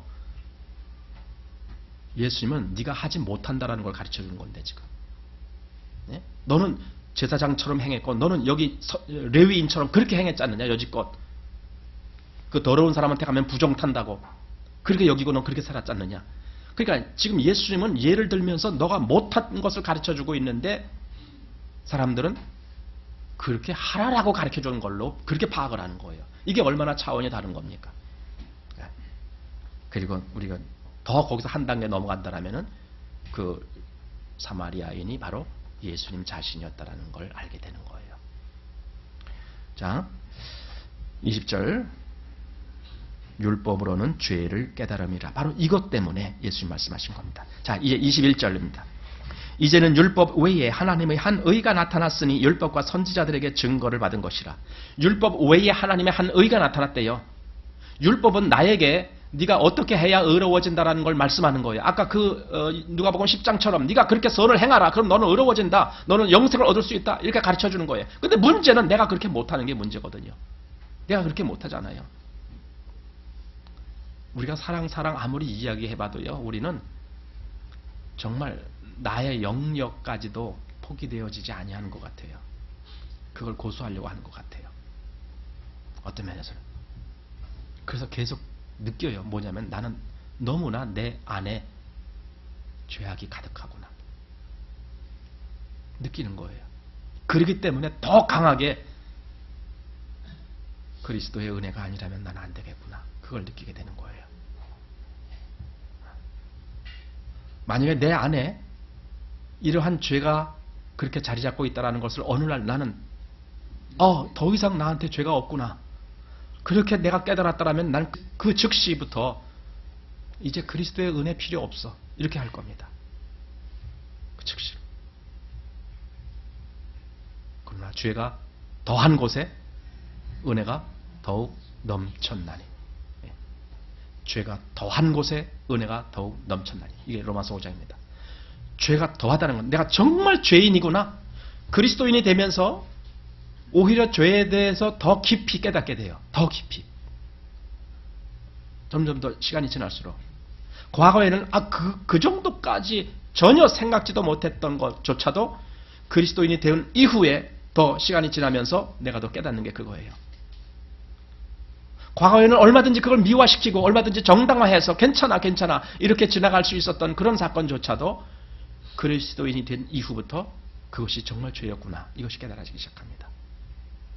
예수님은 네가 하지 못한다라는 걸 가르쳐 주는 건데 지금. 네? 너는 제사장처럼 행했고 너는 여기 레위인처럼 그렇게 행했지 않느냐 여지껏. 그 더러운 사람한테 가면 부정 탄다고. 그렇게 여기고 넌 그렇게 살았지 않느냐. 그러니까 지금 예수님은 예를 들면서 너가 못한 것을 가르쳐 주고 있는데 사람들은 그렇게 하라라고 가르쳐 주는 걸로 그렇게 파악을 하는 거예요. 이게 얼마나 차원이 다른 겁니까? 그리고 우리가 더 거기서 한 단계 넘어간다라면은 그 사마리아인이 바로 예수님 자신이었다라는 걸 알게 되는 거예요. 자, 20절. 율법으로는 죄를 깨달음이라. 바로 이것 때문에 예수님 말씀하신 겁니다. 자, 이제 21절입니다. 이제는 율법 외에 하나님의 한 의가 나타났으니 율법과 선지자들에게 증거를 받은 것이라. 율법 외에 하나님의 한 의가 나타났대요. 율법은 나에게 네가 어떻게 해야 의로워진다라는 걸 말씀하는 거예요. 아까 누가복음 10장처럼 네가 그렇게 선을 행하라. 그럼 너는 의로워진다. 너는 영생을 얻을 수 있다. 이렇게 가르쳐 주는 거예요. 근데 문제는 내가 그렇게 못하는 게 문제거든요. 내가 그렇게 못하잖아요. 우리가 사랑 아무리 이야기해봐도요. 우리는 정말 나의 영역까지도 포기되어지지 아니하는 것 같아요. 그걸 고수하려고 하는 것 같아요. 어떤 면에서는. 그래서 계속 느껴요. 뭐냐면 나는 너무나 내 안에 죄악이 가득하구나. 느끼는 거예요. 그렇기 때문에 더 강하게 그리스도의 은혜가 아니라면 나는 안 되겠구나. 그걸 느끼게 되는 거예요. 만약에 내 안에 이러한 죄가 그렇게 자리 잡고 있다는 것을 어느 날 나는 더 이상 나한테 죄가 없구나. 그렇게 내가 깨달았다면 난 그 즉시부터 이제 그리스도의 은혜 필요 없어. 이렇게 할 겁니다. 그 즉시. 그러나 죄가 더한 곳에 은혜가 더욱 넘쳤나니. 죄가 더한 곳에 은혜가 더욱 넘쳤나니. 이게 로마서 5장입니다. 죄가 더하다는 건 내가 정말 죄인이구나. 그리스도인이 되면서 오히려 죄에 대해서 더 깊이 깨닫게 돼요. 더 깊이. 점점 더 시간이 지날수록. 과거에는 그 정도까지 전혀 생각지도 못했던 것조차도 그리스도인이 된 이후에 더 시간이 지나면서 내가 더 깨닫는 게 그거예요. 과거에는 얼마든지 그걸 미화시키고 얼마든지 정당화해서 괜찮아 이렇게 지나갈 수 있었던 그런 사건조차도 그리스도인이 된 이후부터 그것이 정말 죄였구나. 이것이 깨달아지기 시작합니다.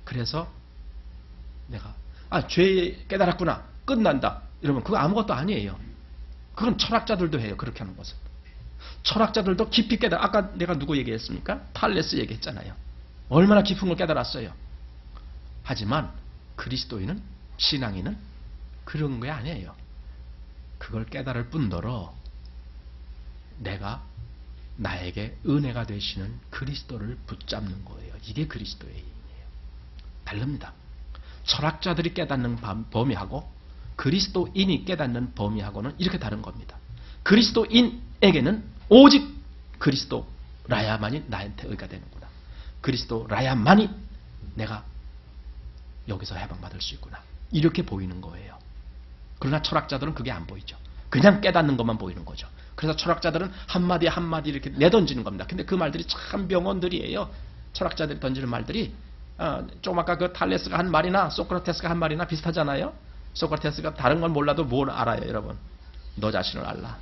그래서 내가 죄 깨달았구나. 끝난다. 여러분 그거 아무것도 아니에요. 그건 철학자들도 해요. 그렇게 하는 것은. 철학자들도 깊이 깨달아. 아까 내가 누구 얘기했습니까? 탈레스 얘기했잖아요. 얼마나 깊은 걸 깨달았어요. 하지만 그리스도인은 신앙인은 그런 게 아니에요. 그걸 깨달을 뿐더러 내가 나에게 은혜가 되시는 그리스도를 붙잡는 거예요. 이게 그리스도의 힘이에요. 다릅니다. 철학자들이 깨닫는 범위하고 그리스도인이 깨닫는 범위하고는 이렇게 다른 겁니다. 그리스도인에게는 오직 그리스도라야만이 나한테 의가 되는구나. 그리스도라야만이 내가 여기서 해방받을 수 있구나. 이렇게 보이는 거예요. 그러나 철학자들은 그게 안 보이죠. 그냥 깨닫는 것만 보이는 거죠. 그래서 철학자들은 한마디 한마디 이렇게 내던지는 겁니다. 근데 그 말들이 참 병언들이에요. 철학자들이 던지는 말들이 좀 아까 그 탈레스가 한 말이나 소크라테스가 한 말이나 비슷하잖아요. 소크라테스가 다른 건 몰라도 뭘 알아요, 여러분? 너 자신을 알라.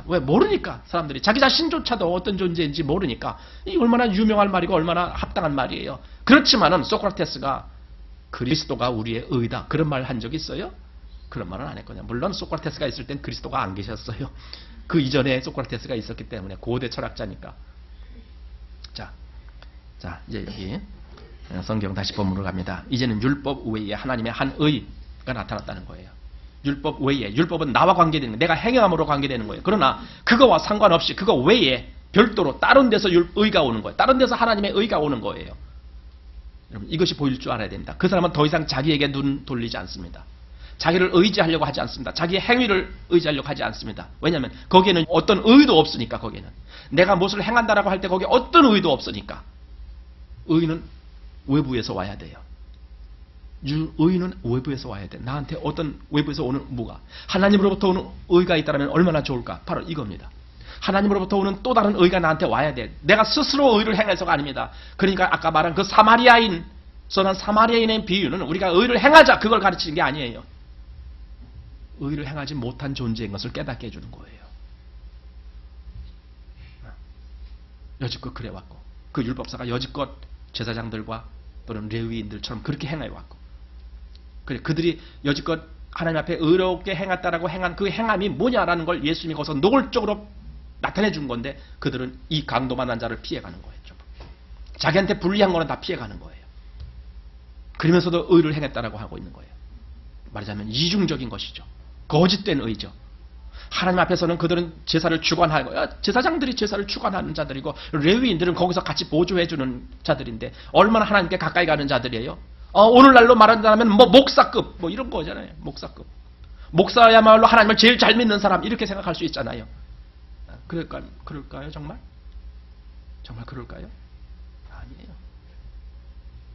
왜? 모르니까. 사람들이 자기 자신조차도 어떤 존재인지 모르니까. 이 얼마나 유명한 말이고 얼마나 합당한 말이에요. 그렇지만은 소크라테스가 그리스도가 우리의 의다. 그런 말 한 적 있어요? 그런 말은 안 했거든요. 물론 소크라테스가 있을 땐 그리스도가 안 계셨어요. 그 이전에 소크라테스가 있었기 때문에 고대 철학자니까. 자, 이제 여기 성경 다시 본문으로 갑니다. 이제는 율법 외에 하나님의 한 의가 나타났다는 거예요. 율법 외에. 율법은 나와 관계되는 거예요. 내가 행함으로 관계되는 거예요. 그러나 그거와 상관없이 그거 외에 별도로 다른 데서 의가 오는 거예요. 다른 데서 하나님의 의가 오는 거예요. 여러분 이것이 보일 줄 알아야 된다. 그 사람은 더 이상 자기에게 눈 돌리지 않습니다. 자기를 의지하려고 하지 않습니다. 자기의 행위를 의지하려고 하지 않습니다. 왜냐하면 거기에는 어떤 의도 없으니까. 거기에는 내가 무엇을 행한다라고 할 때 거기에 어떤 의도 없으니까. 의는 외부에서 와야 돼요. 의는 외부에서 와야 돼. 나한테 어떤 외부에서 오는 뭐가, 하나님으로부터 오는 의가 있다면 얼마나 좋을까? 바로 이겁니다. 하나님으로부터 오는 또 다른 의가 나한테 와야 돼. 내가 스스로 의를 행해서가 아닙니다. 그러니까 아까 말한 그 선한 사마리아인의 비유는 우리가 의를 행하자 그걸 가르치는 게 아니에요. 의를 행하지 못한 존재인 것을 깨닫게 해주는 거예요. 여지껏 그래왔고, 그 율법사가 여지껏 제사장들과 또는 레위인들처럼 그렇게 행해왔고, 그래 그들이 여지껏 하나님 앞에 의롭게 행했다라고 행한 그 행함이 뭐냐라는 걸 예수님이 거기서 노골적으로 나타내 준 건데, 그들은 이 강도만한 자를 피해가는 거예요. 자기한테 불리한 거는 다 피해가는 거예요. 그러면서도 의를 행했다라고 하고 있는 거예요. 말하자면 이중적인 것이죠. 거짓된 의죠. 하나님 앞에서는 그들은 제사를 주관하고, 제사장들이 제사를 주관하는 자들이고, 레위인들은 거기서 같이 보조해주는 자들인데 얼마나 하나님께 가까이 가는 자들이에요. 오늘날로 말한다면 목사급 이런 거잖아요. 목사급. 목사야말로 하나님을 제일 잘 믿는 사람 이렇게 생각할 수 있잖아요. 그럴까요 정말? 정말 그럴까요? 아니에요.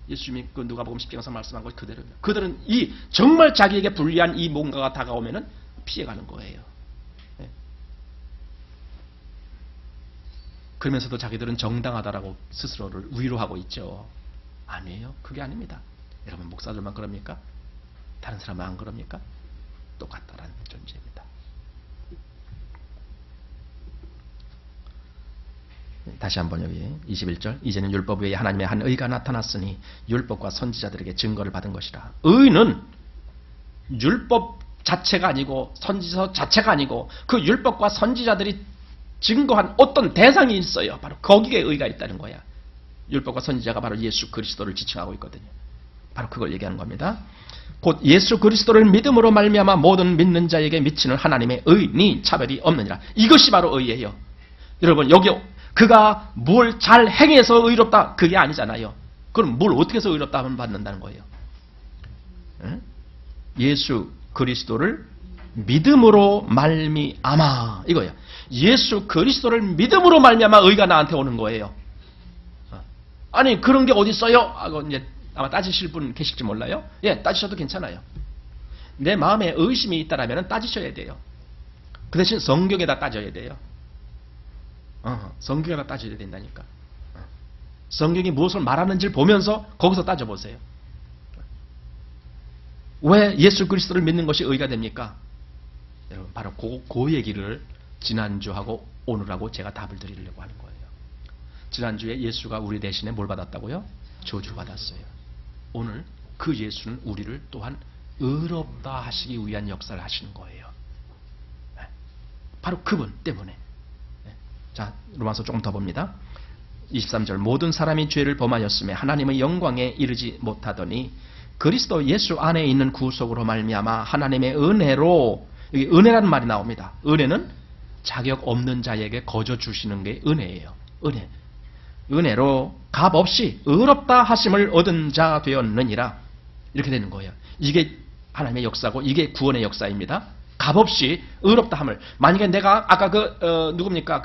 예수님이 그 누가복음 10장에서 말씀한 것 그대로입니다. 그들은 이 정말 자기에게 불리한 이 뭔가가 다가오면은 피해가는 거예요. 네. 그러면서도 자기들은 정당하다라고 스스로를 위로하고 있죠. 아니에요. 그게 아닙니다. 여러분 목사들만 그럽니까? 다른 사람은 안 그럽니까? 똑같다라는 존재입니다. 다시 한번 여기 21절. 이제는 율법 외에 하나님의 한 의가 나타났으니 율법과 선지자들에게 증거를 받은 것이라. 의는 율법 자체가 아니고 선지서 자체가 아니고 그 율법과 선지자들이 증거한 어떤 대상이 있어요. 바로 거기에 의가 있다는 거야. 율법과 선지자가 바로 예수 그리스도를 지칭하고 있거든요. 바로 그걸 얘기하는 겁니다. 곧 예수 그리스도를 믿음으로 말미암아 모든 믿는 자에게 미치는 하나님의 의니 차별이 없느니라. 이것이 바로 의예요. 여러분 여기 그가 뭘 잘 행해서 의롭다 그게 아니잖아요. 그럼 뭘 어떻게 해서 의롭다 하면 받는다는 거예요. 예수 그리스도를 믿음으로 말미암아 이거예요. 예수 그리스도를 믿음으로 말미암아 의가 나한테 오는 거예요. 아니 그런 게 어디 있어요? 하고 이제 아마 따지실 분 계실지 몰라요. 예, 따지셔도 괜찮아요. 내 마음에 의심이 있다라면 따지셔야 돼요. 그 대신 성경에다 따져야 돼요. 성경에다 따져야 된다니까. 성경이 무엇을 말하는지를 보면서 거기서 따져보세요. 왜 예수 그리스도를 믿는 것이 의가 됩니까? 여러분 바로 그 얘기를 지난주하고 오늘하고 제가 답을 드리려고 하는 거예요. 지난주에 예수가 우리 대신에 뭘 받았다고요? 저주를 받았어요. 오늘 그 예수는 우리를 또한 의롭다 하시기 위한 역사를 하시는 거예요. 바로 그분 때문에. 자, 로마서 조금 더 봅니다. 23절. 모든 사람이 죄를 범하였으며 하나님의 영광에 이르지 못하더니 그리스도 예수 안에 있는 구속으로 말미암아 하나님의 은혜로, 여기 은혜라는 말이 나옵니다. 은혜는 자격 없는 자에게 거저 주시는 게 은혜예요. 은혜. 은혜로 값없이 의롭다 하심을 얻은 자 되었느니라. 이렇게 되는 거예요. 이게 하나님의 역사고 이게 구원의 역사입니다. 값없이 의롭다 함을. 만약에 내가 아까 누굽니까?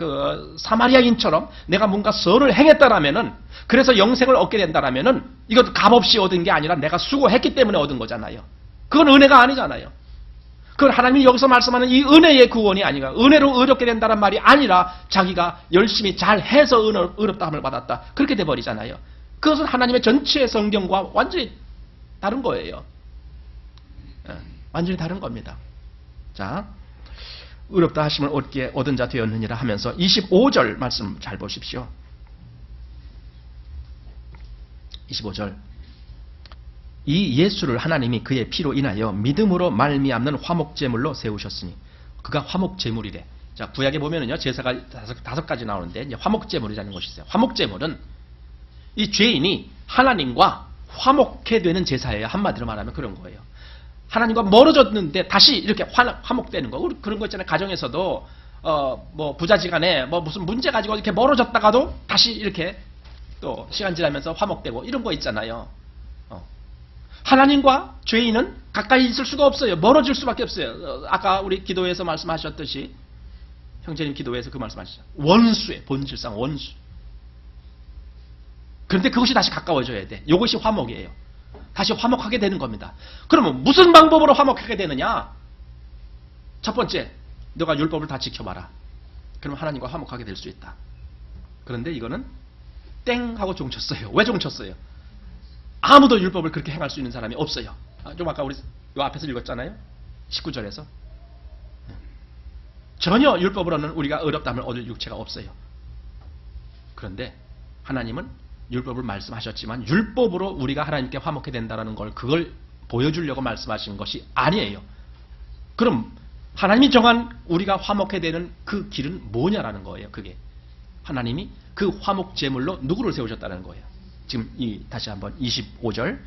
사마리아인처럼 내가 뭔가 선을 행했다라면은, 그래서 영생을 얻게 된다라면은 이것도 값없이 얻은 게 아니라 내가 수고했기 때문에 얻은 거잖아요. 그건 은혜가 아니잖아요. 그건 하나님이 여기서 말씀하는 이 은혜의 구원이 아니라, 은혜로 의롭게 된다는 말이 아니라 자기가 열심히 잘 해서 의롭다 함을 받았다. 그렇게 돼 버리잖아요. 그것은 하나님의 전체 성경과 완전히 다른 거예요. 완전히 다른 겁니다. 자, 의롭다 하심을 얻은 자 되었느니라 하면서 25절 말씀 잘 보십시오. 25절. 이 예수를 하나님이 그의 피로 인하여 믿음으로 말미암는 화목제물로 세우셨으니. 그가 화목제물이래. 자, 구약에 보면은요, 제사가 다섯 가지 나오는데, 이제 화목제물이라는 것이 있어요. 화목제물은 이 죄인이 하나님과 화목해 되는 제사예요. 한마디로 말하면 그런 거예요. 하나님과 멀어졌는데 다시 이렇게 화목되는 거. 그런 거 있잖아요. 가정에서도 부자지간에 무슨 문제 가지고 이렇게 멀어졌다가도 다시 이렇게 또 시간 지나면서 화목되고 이런 거 있잖아요. 하나님과 죄인은 가까이 있을 수가 없어요. 멀어질 수밖에 없어요. 아까 우리 기도에서 말씀하셨듯이, 형제님 기도에서 그 말씀하시죠. 원수의 본질상 원수. 그런데 그것이 다시 가까워져야 돼. 이것이 화목이에요. 다시 화목하게 되는 겁니다. 그러면 무슨 방법으로 화목하게 되느냐? 첫 번째, 너가 율법을 다 지켜봐라. 그러면 하나님과 화목하게 될 수 있다. 그런데 이거는 땡 하고 종쳤어요. 왜 종쳤어요? 아무도 율법을 그렇게 행할 수 있는 사람이 없어요. 좀 아까 우리 요 앞에서 읽었잖아요. 19절에서. 전혀 율법으로는 우리가 의롭다함을 얻을 육체가 없어요. 그런데 하나님은 율법을 말씀하셨지만 율법으로 우리가 하나님께 화목해 된다는 걸 그걸 보여주려고 말씀하신 것이 아니에요. 그럼 하나님이 정한 우리가 화목해 되는 그 길은 뭐냐라는 거예요. 그게 하나님이 그 화목 제물로 누구를 세우셨다는 거예요. 지금 다시 한번 25절.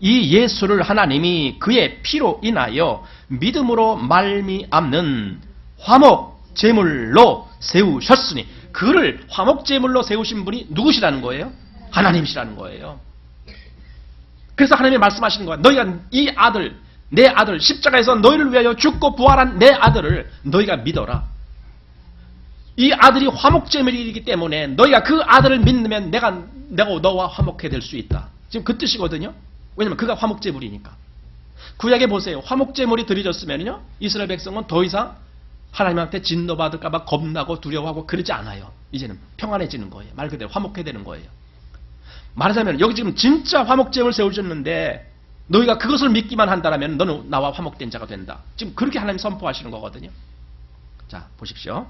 이 예수를 하나님이 그의 피로 인하여 믿음으로 말미암는 화목 제물로 세우셨으니, 그를 화목 제물로 세우신 분이 누구시라는 거예요? 하나님이시라는 거예요. 그래서 하나님이 말씀하시는 거야. 너희가 이 아들, 내 아들, 십자가에서 너희를 위하여 죽고 부활한 내 아들을 너희가 믿어라. 이 아들이 화목제물이기 때문에 너희가 그 아들을 믿으면 내가 너와 화목해 될 수 있다. 지금 그 뜻이거든요. 왜냐면 그가 화목제물이니까. 구약에 보세요. 화목제물이 드려졌으면요, 이스라엘 백성은 더 이상 하나님한테 진노받을까봐 겁나고 두려워하고 그러지 않아요. 이제는 평안해지는 거예요. 말 그대로 화목해야 되는 거예요. 말하자면 여기 지금 진짜 화목제물을 세우셨는데 너희가 그것을 믿기만 한다면 너는 나와 화목된 자가 된다. 지금 그렇게 하나님 선포하시는 거거든요. 자, 보십시오.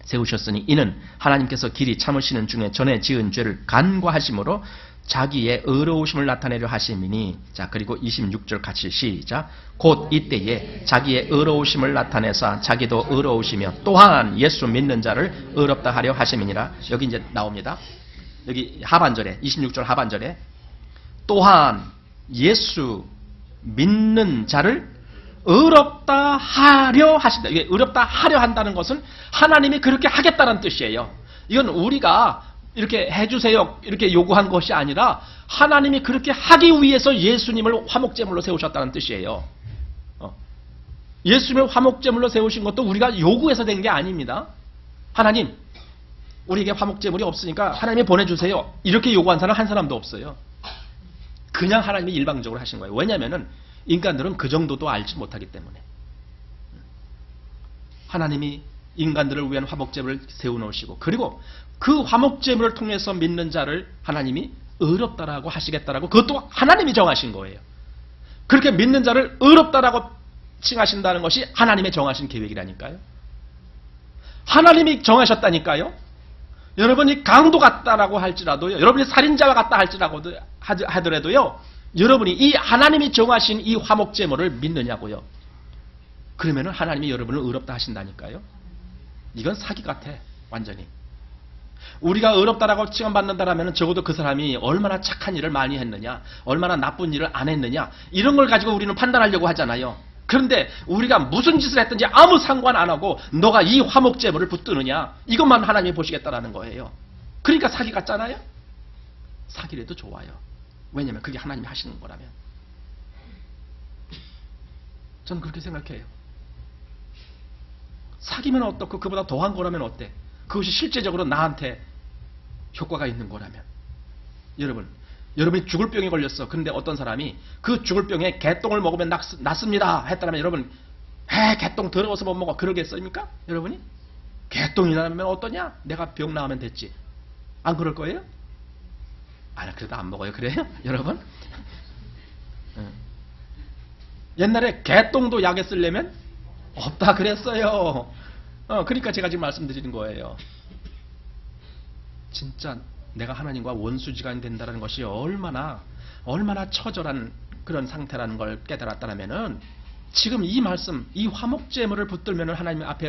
세우셨으니 이는 하나님께서 길이 참으시는 중에 전에 지은 죄를 간과하심으로 자기의 의로우심을 나타내려 하심이니. 자, 그리고 26절 같이 시작. 곧 이때에 자기의 의로우심을 나타내사 자기도 의로우시며 또한 예수 믿는 자를 의롭다 하려 하심이니라. 여기 이제 나옵니다. 여기 하반절에 26절 하반절에 또한 예수 믿는 자를 의롭다 하려 하신다. 이게 의롭다 하려 한다는 것은 하나님이 그렇게 하겠다는 뜻이에요. 이건 우리가 이렇게 해주세요 이렇게 요구한 것이 아니라 하나님이 그렇게 하기 위해서 예수님을 화목제물로 세우셨다는 뜻이에요. 예수님을 화목제물로 세우신 것도 우리가 요구해서 된 게 아닙니다. 하나님, 우리에게 화목제물이 없으니까 하나님이 보내주세요 이렇게 요구한 사람 한 사람도 없어요. 그냥 하나님이 일방적으로 하신 거예요. 왜냐하면 인간들은 그 정도도 알지 못하기 때문에. 하나님이 인간들을 위한 화목제물을 세워놓으시고, 그리고 그 화목제물을 통해서 믿는 자를 하나님이 의롭다라고 하시겠다라고, 그것도 하나님이 정하신 거예요. 그렇게 믿는 자를 의롭다라고 칭하신다는 것이 하나님의 정하신 계획이라니까요. 하나님이 정하셨다니까요. 여러분이 강도 같다라고 할지라도요, 여러분이 살인자와 같다 하더라도요, 여러분이 이 하나님이 정하신 이 화목제물을 믿느냐고요. 그러면 하나님이 여러분을 의롭다 하신다니까요. 이건 사기 같아, 완전히. 우리가 의롭다라고 칭함받는다라면 적어도 그 사람이 얼마나 착한 일을 많이 했느냐, 얼마나 나쁜 일을 안 했느냐, 이런 걸 가지고 우리는 판단하려고 하잖아요. 그런데 우리가 무슨 짓을 했든지 아무 상관 안 하고 너가 이 화목제물을 붙드느냐, 이것만 하나님이 보시겠다라는 거예요. 그러니까 사기 같잖아요. 사기라도 좋아요. 왜냐하면 그게 하나님이 하시는 거라면. 저는 그렇게 생각해요. 사기면 어떻고 그보다 더한 거라면 어때? 그것이 실제적으로 나한테 효과가 있는 거라면. 여러분이 죽을 병에 걸렸어. 그런데 어떤 사람이 그 죽을 병에 개똥을 먹으면 낫습니다 했다면 여러분, 개똥 더러워서 못 먹어 그러겠습니까? 여러분이? 개똥이 나면 어떠냐? 내가 병 나으면 됐지. 안 그럴 거예요? 그래도 안 먹어요. 그래요? 여러분? 옛날에 개똥도 약에 쓰려면 없다 그랬어요. 그러니까 제가 지금 말씀드리는 거예요. 진짜 내가 하나님과 원수지간이 된다는 것이 얼마나 처절한 그런 상태라는 걸 깨달았다면은, 지금 이 말씀, 이 화목제물을 붙들면 하나님 앞에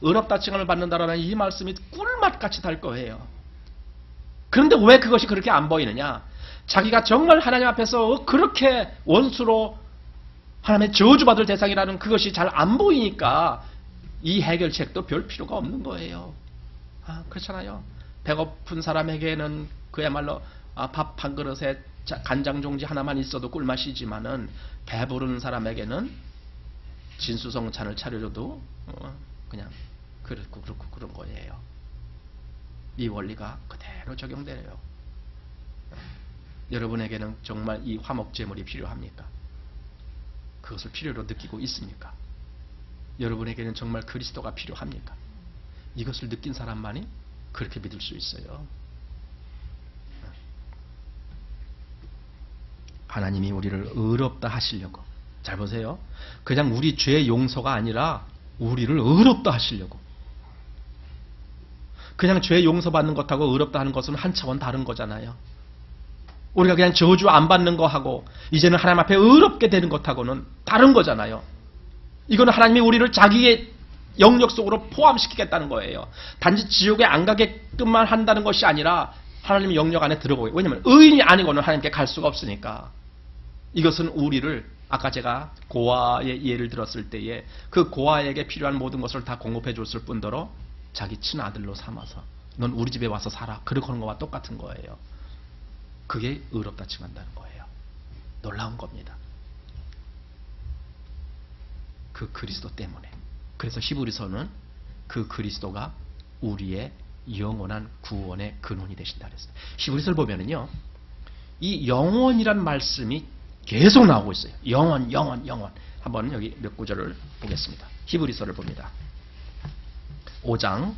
의롭다 칭함을 받는다라는 이 말씀이 꿀맛같이 달 거예요. 그런데 왜 그것이 그렇게 안 보이느냐? 자기가 정말 하나님 앞에서 그렇게 원수로 하나님의 저주받을 대상이라는 그것이 잘 안 보이니까 이 해결책도 별 필요가 없는 거예요. 그렇잖아요. 배고픈 사람에게는 그야말로 밥 한 그릇에 간장 종지 하나만 있어도 꿀맛이지만은 배부른 사람에게는 진수성찬을 차려줘도 그냥 그렇고 그런 거예요. 이 원리가 그대로 적용돼요. 여러분에게는 정말 이 화목제물이 필요합니까? 그것을 필요로 느끼고 있습니까? 여러분에게는 정말 그리스도가 필요합니까? 이것을 느낀 사람만이 그렇게 믿을 수 있어요. 하나님이 우리를 의롭다 하시려고, 잘 보세요. 그냥 우리 죄 용서가 아니라 우리를 의롭다 하시려고. 그냥 죄 용서받는 것하고 의롭다 하는 것은 한 차원 다른 거잖아요. 우리가 그냥 저주 안 받는 거하고 이제는 하나님 앞에 의롭게 되는 것하고는 다른 거잖아요. 이거는 하나님이 우리를 자기의 영역 속으로 포함시키겠다는 거예요. 단지 지옥에 안 가게끔만 한다는 것이 아니라 하나님의 영역 안에 들어오게. 왜냐하면 의인이 아니고는 하나님께 갈 수가 없으니까. 이것은 우리를 아까 제가 고아의 예를 들었을 때에 그 고아에게 필요한 모든 것을 다 공급해 줬을 뿐더러 자기 친아들로 삼아서 넌 우리 집에 와서 살아. 그렇게 하는 것과 똑같은 거예요. 그게 의롭다 칭한다는 거예요. 놀라운 겁니다. 그 그리스도 때문에. 그래서 히브리서는 그 그리스도가 우리의 영원한 구원의 근원이 되신다 그랬어요. 히브리서를 보면은요, 이 영원이란 말씀이 계속 나오고 있어요. 영원. 한번 여기 몇 구절을 보겠습니다. 히브리서를 봅니다. 5장,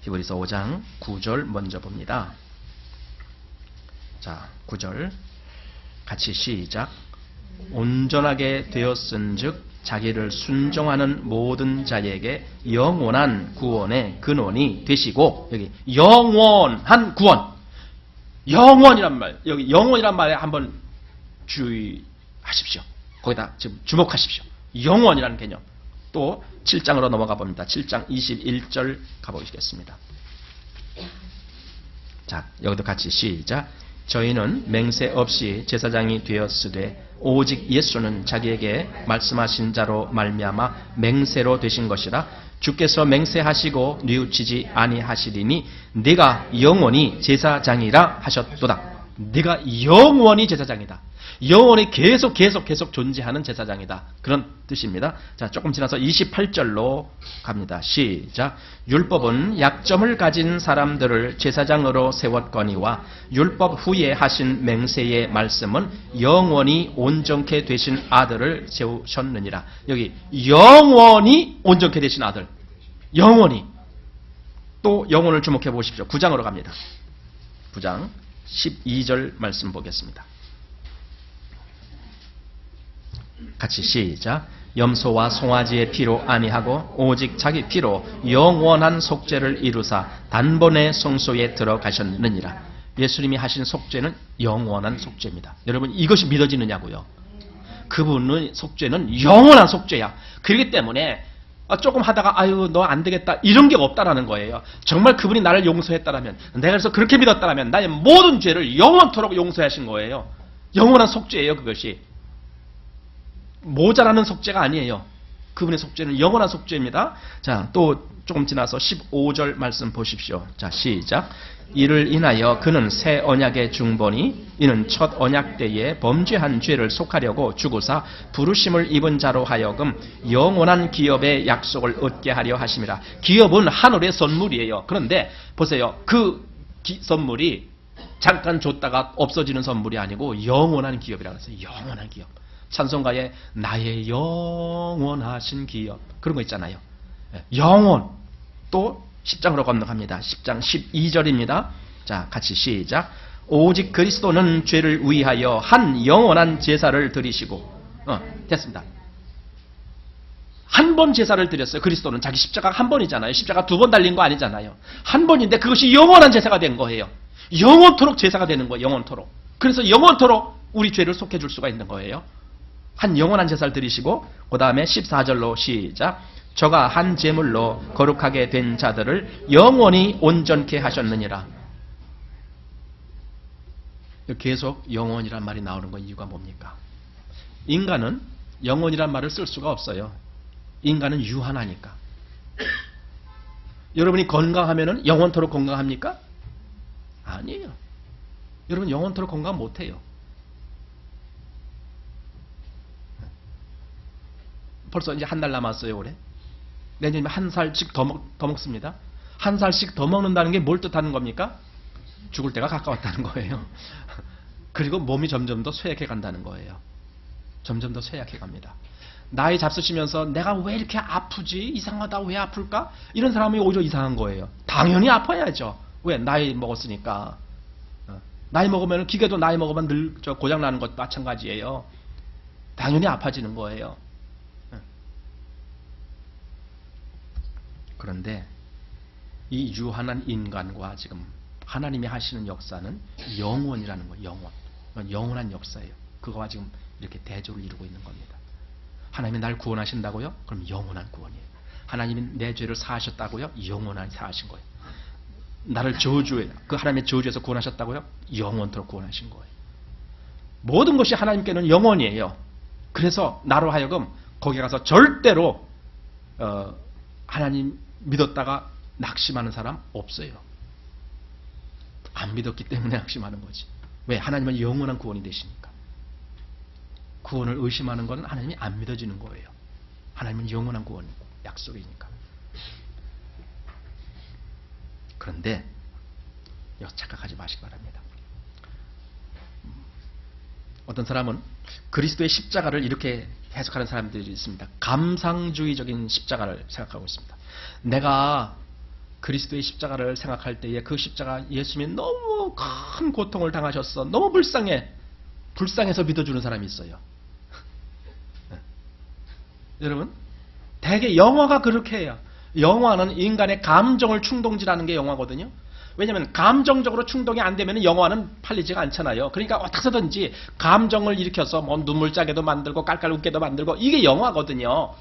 히브리서 5장 9절 먼저 봅니다. 자, 9절 같이 시작. 온전하게 되었은즉 자기를 순종하는 모든 자에게 영원한 구원의 근원이 되시고, 여기 영원한 구원, 영원이란 말, 여기 영원이란 말에 한번 주의하십시오. 거기다 지금 주목하십시오. 영원이라는 개념. 또 7장으로 넘어가 봅니다. 7장 21절 가보시겠습니다. 자, 여기도 같이 시작. 저희는 맹세 없이 제사장이 되었으되 오직 예수는 자기에게 말씀하신 자로 말미암아 맹세로 되신 것이라. 주께서 맹세하시고 뉘우치지 아니하시리니 네가 영원히 제사장이라 하셨도다. 네가 영원히 제사장이다. 영원히 계속 존재하는 제사장이다. 그런 뜻입니다. 자, 조금 지나서 28절로 갑니다. 시작. 율법은 약점을 가진 사람들을 제사장으로 세웠거니와 율법 후에 하신 맹세의 말씀은 영원히 온전케 되신 아들을 세우셨느니라. 여기 영원히 온전케 되신 아들. 영원히. 또 영혼을 주목해 보십시오. 9장으로 갑니다. 9장 12절 말씀 보겠습니다. 같이 시작. 염소와 송아지의 피로 아니하고 오직 자기 피로 영원한 속죄를 이루사 단번에 성소에 들어가셨느니라. 예수님이 하신 속죄는 영원한 속죄입니다. 여러분, 이것이 믿어지느냐고요? 그분의 속죄는 영원한 속죄야. 그렇기 때문에 조금 하다가 아유 너 안 되겠다 이런 게 없다라는 거예요. 정말 그분이 나를 용서했다라면, 내가 그래서 그렇게 믿었다라면 나의 모든 죄를 영원토록 용서하신 거예요. 영원한 속죄예요. 그것이 모자라는 속죄가 아니에요. 그분의 속죄는 영원한 속죄입니다. 자, 또 조금 지나서 15절 말씀 보십시오. 자, 시작. 이를 인하여 그는 새 언약의 중보니 이는 첫 언약 때에 범죄한 죄를 속하려고 죽으사 부르심을 입은 자로 하여금 영원한 기업의 약속을 얻게 하려 하심이라. 기업은 하늘의 선물이에요. 그런데 보세요. 그 선물이 잠깐 줬다가 없어지는 선물이 아니고 영원한 기업이라고 했어요. 영원한 기업. 찬송가에 나의 영원하신 기업 그런 거 있잖아요. 영원. 또 10장으로 건너갑니다. 10장 12절입니다. 자, 같이 시작. 오직 그리스도는 죄를 위하여 한 영원한 제사를 드리시고, 됐습니다. 한 번 제사를 드렸어요. 그리스도는 자기 십자가 한 번이잖아요. 십자가 두 번 달린 거 아니잖아요. 한 번인데 그것이 영원한 제사가 된 거예요. 영원토록 제사가 되는 거예요. 영원토록. 그래서 영원토록 우리 죄를 속해 줄 수가 있는 거예요. 한 영원한 제사를 드리시고, 그 다음에 14절로 시작. 저가 한 제물로 거룩하게 된 자들을 영원히 온전케 하셨느니라. 계속 영원이란 말이 나오는 건 이유가 뭡니까? 인간은 영원이란 말을 쓸 수가 없어요. 인간은 유한하니까. 여러분이 건강하면은 영원토록 건강합니까? 아니에요. 여러분 영원토록 건강 못해요. 벌써 이제 한 달 남았어요, 올해. 내년이면 한 살씩 더 먹습니다. 한 살씩 더 먹는다는 게 뭘 뜻하는 겁니까? 죽을 때가 가까웠다는 거예요. 그리고 몸이 점점 더 쇠약해 간다는 거예요. 점점 더 쇠약해 갑니다. 나이 잡수시면서 내가 왜 이렇게 아프지? 이상하다. 왜 아플까? 이런 사람이 오히려 이상한 거예요. 당연히 아파야죠. 왜? 나이 먹었으니까. 나이 먹으면, 기계도 나이 먹으면 고장 나는 것 마찬가지예요. 당연히 아파지는 거예요. 그런데 이 유한한 인간과 지금 하나님이 하시는 역사는 영원이라는 거예요. 영원. 영원한 역사예요. 그거와 지금 이렇게 대조를 이루고 있는 겁니다. 하나님이 날 구원하신다고요? 그럼 영원한 구원이에요. 하나님이 내 죄를 사하셨다고요? 영원한 사하신 거예요. 나를 그 하나님의 저주에서 구원하셨다고요? 영원토록 구원하신 거예요. 모든 것이 하나님께는 영원이에요. 그래서 나로 하여금 거기 가서 절대로 하나님 믿었다가 낙심하는 사람 없어요. 안 믿었기 때문에 낙심하는 거지. 왜? 하나님은 영원한 구원이 되시니까. 구원을 의심하는 건 하나님이 안 믿어지는 거예요. 하나님은 영원한 구원 약속이니까. 그런데 착각하지 마시기 바랍니다. 어떤 사람은 그리스도의 십자가를 이렇게 해석하는 사람들이 있습니다. 감상주의적인 십자가를 생각하고 있습니다. 내가 그리스도의 십자가를 생각할 때에 그 십자가 예수님이 너무 큰 고통을 당하셨어. 너무 불쌍해서 믿어주는 사람이 있어요. 여러분, 대개 영화가 그렇게 해요. 영화는 인간의 감정을 충동질하는 게 영화거든요. 왜냐하면 감정적으로 충동이 안 되면 영화는 팔리지가 않잖아요. 그러니까 어떻게 해서든지 감정을 일으켜서 뭐 눈물짜게도 만들고 깔깔 웃게도 만들고 이게 영화거든요.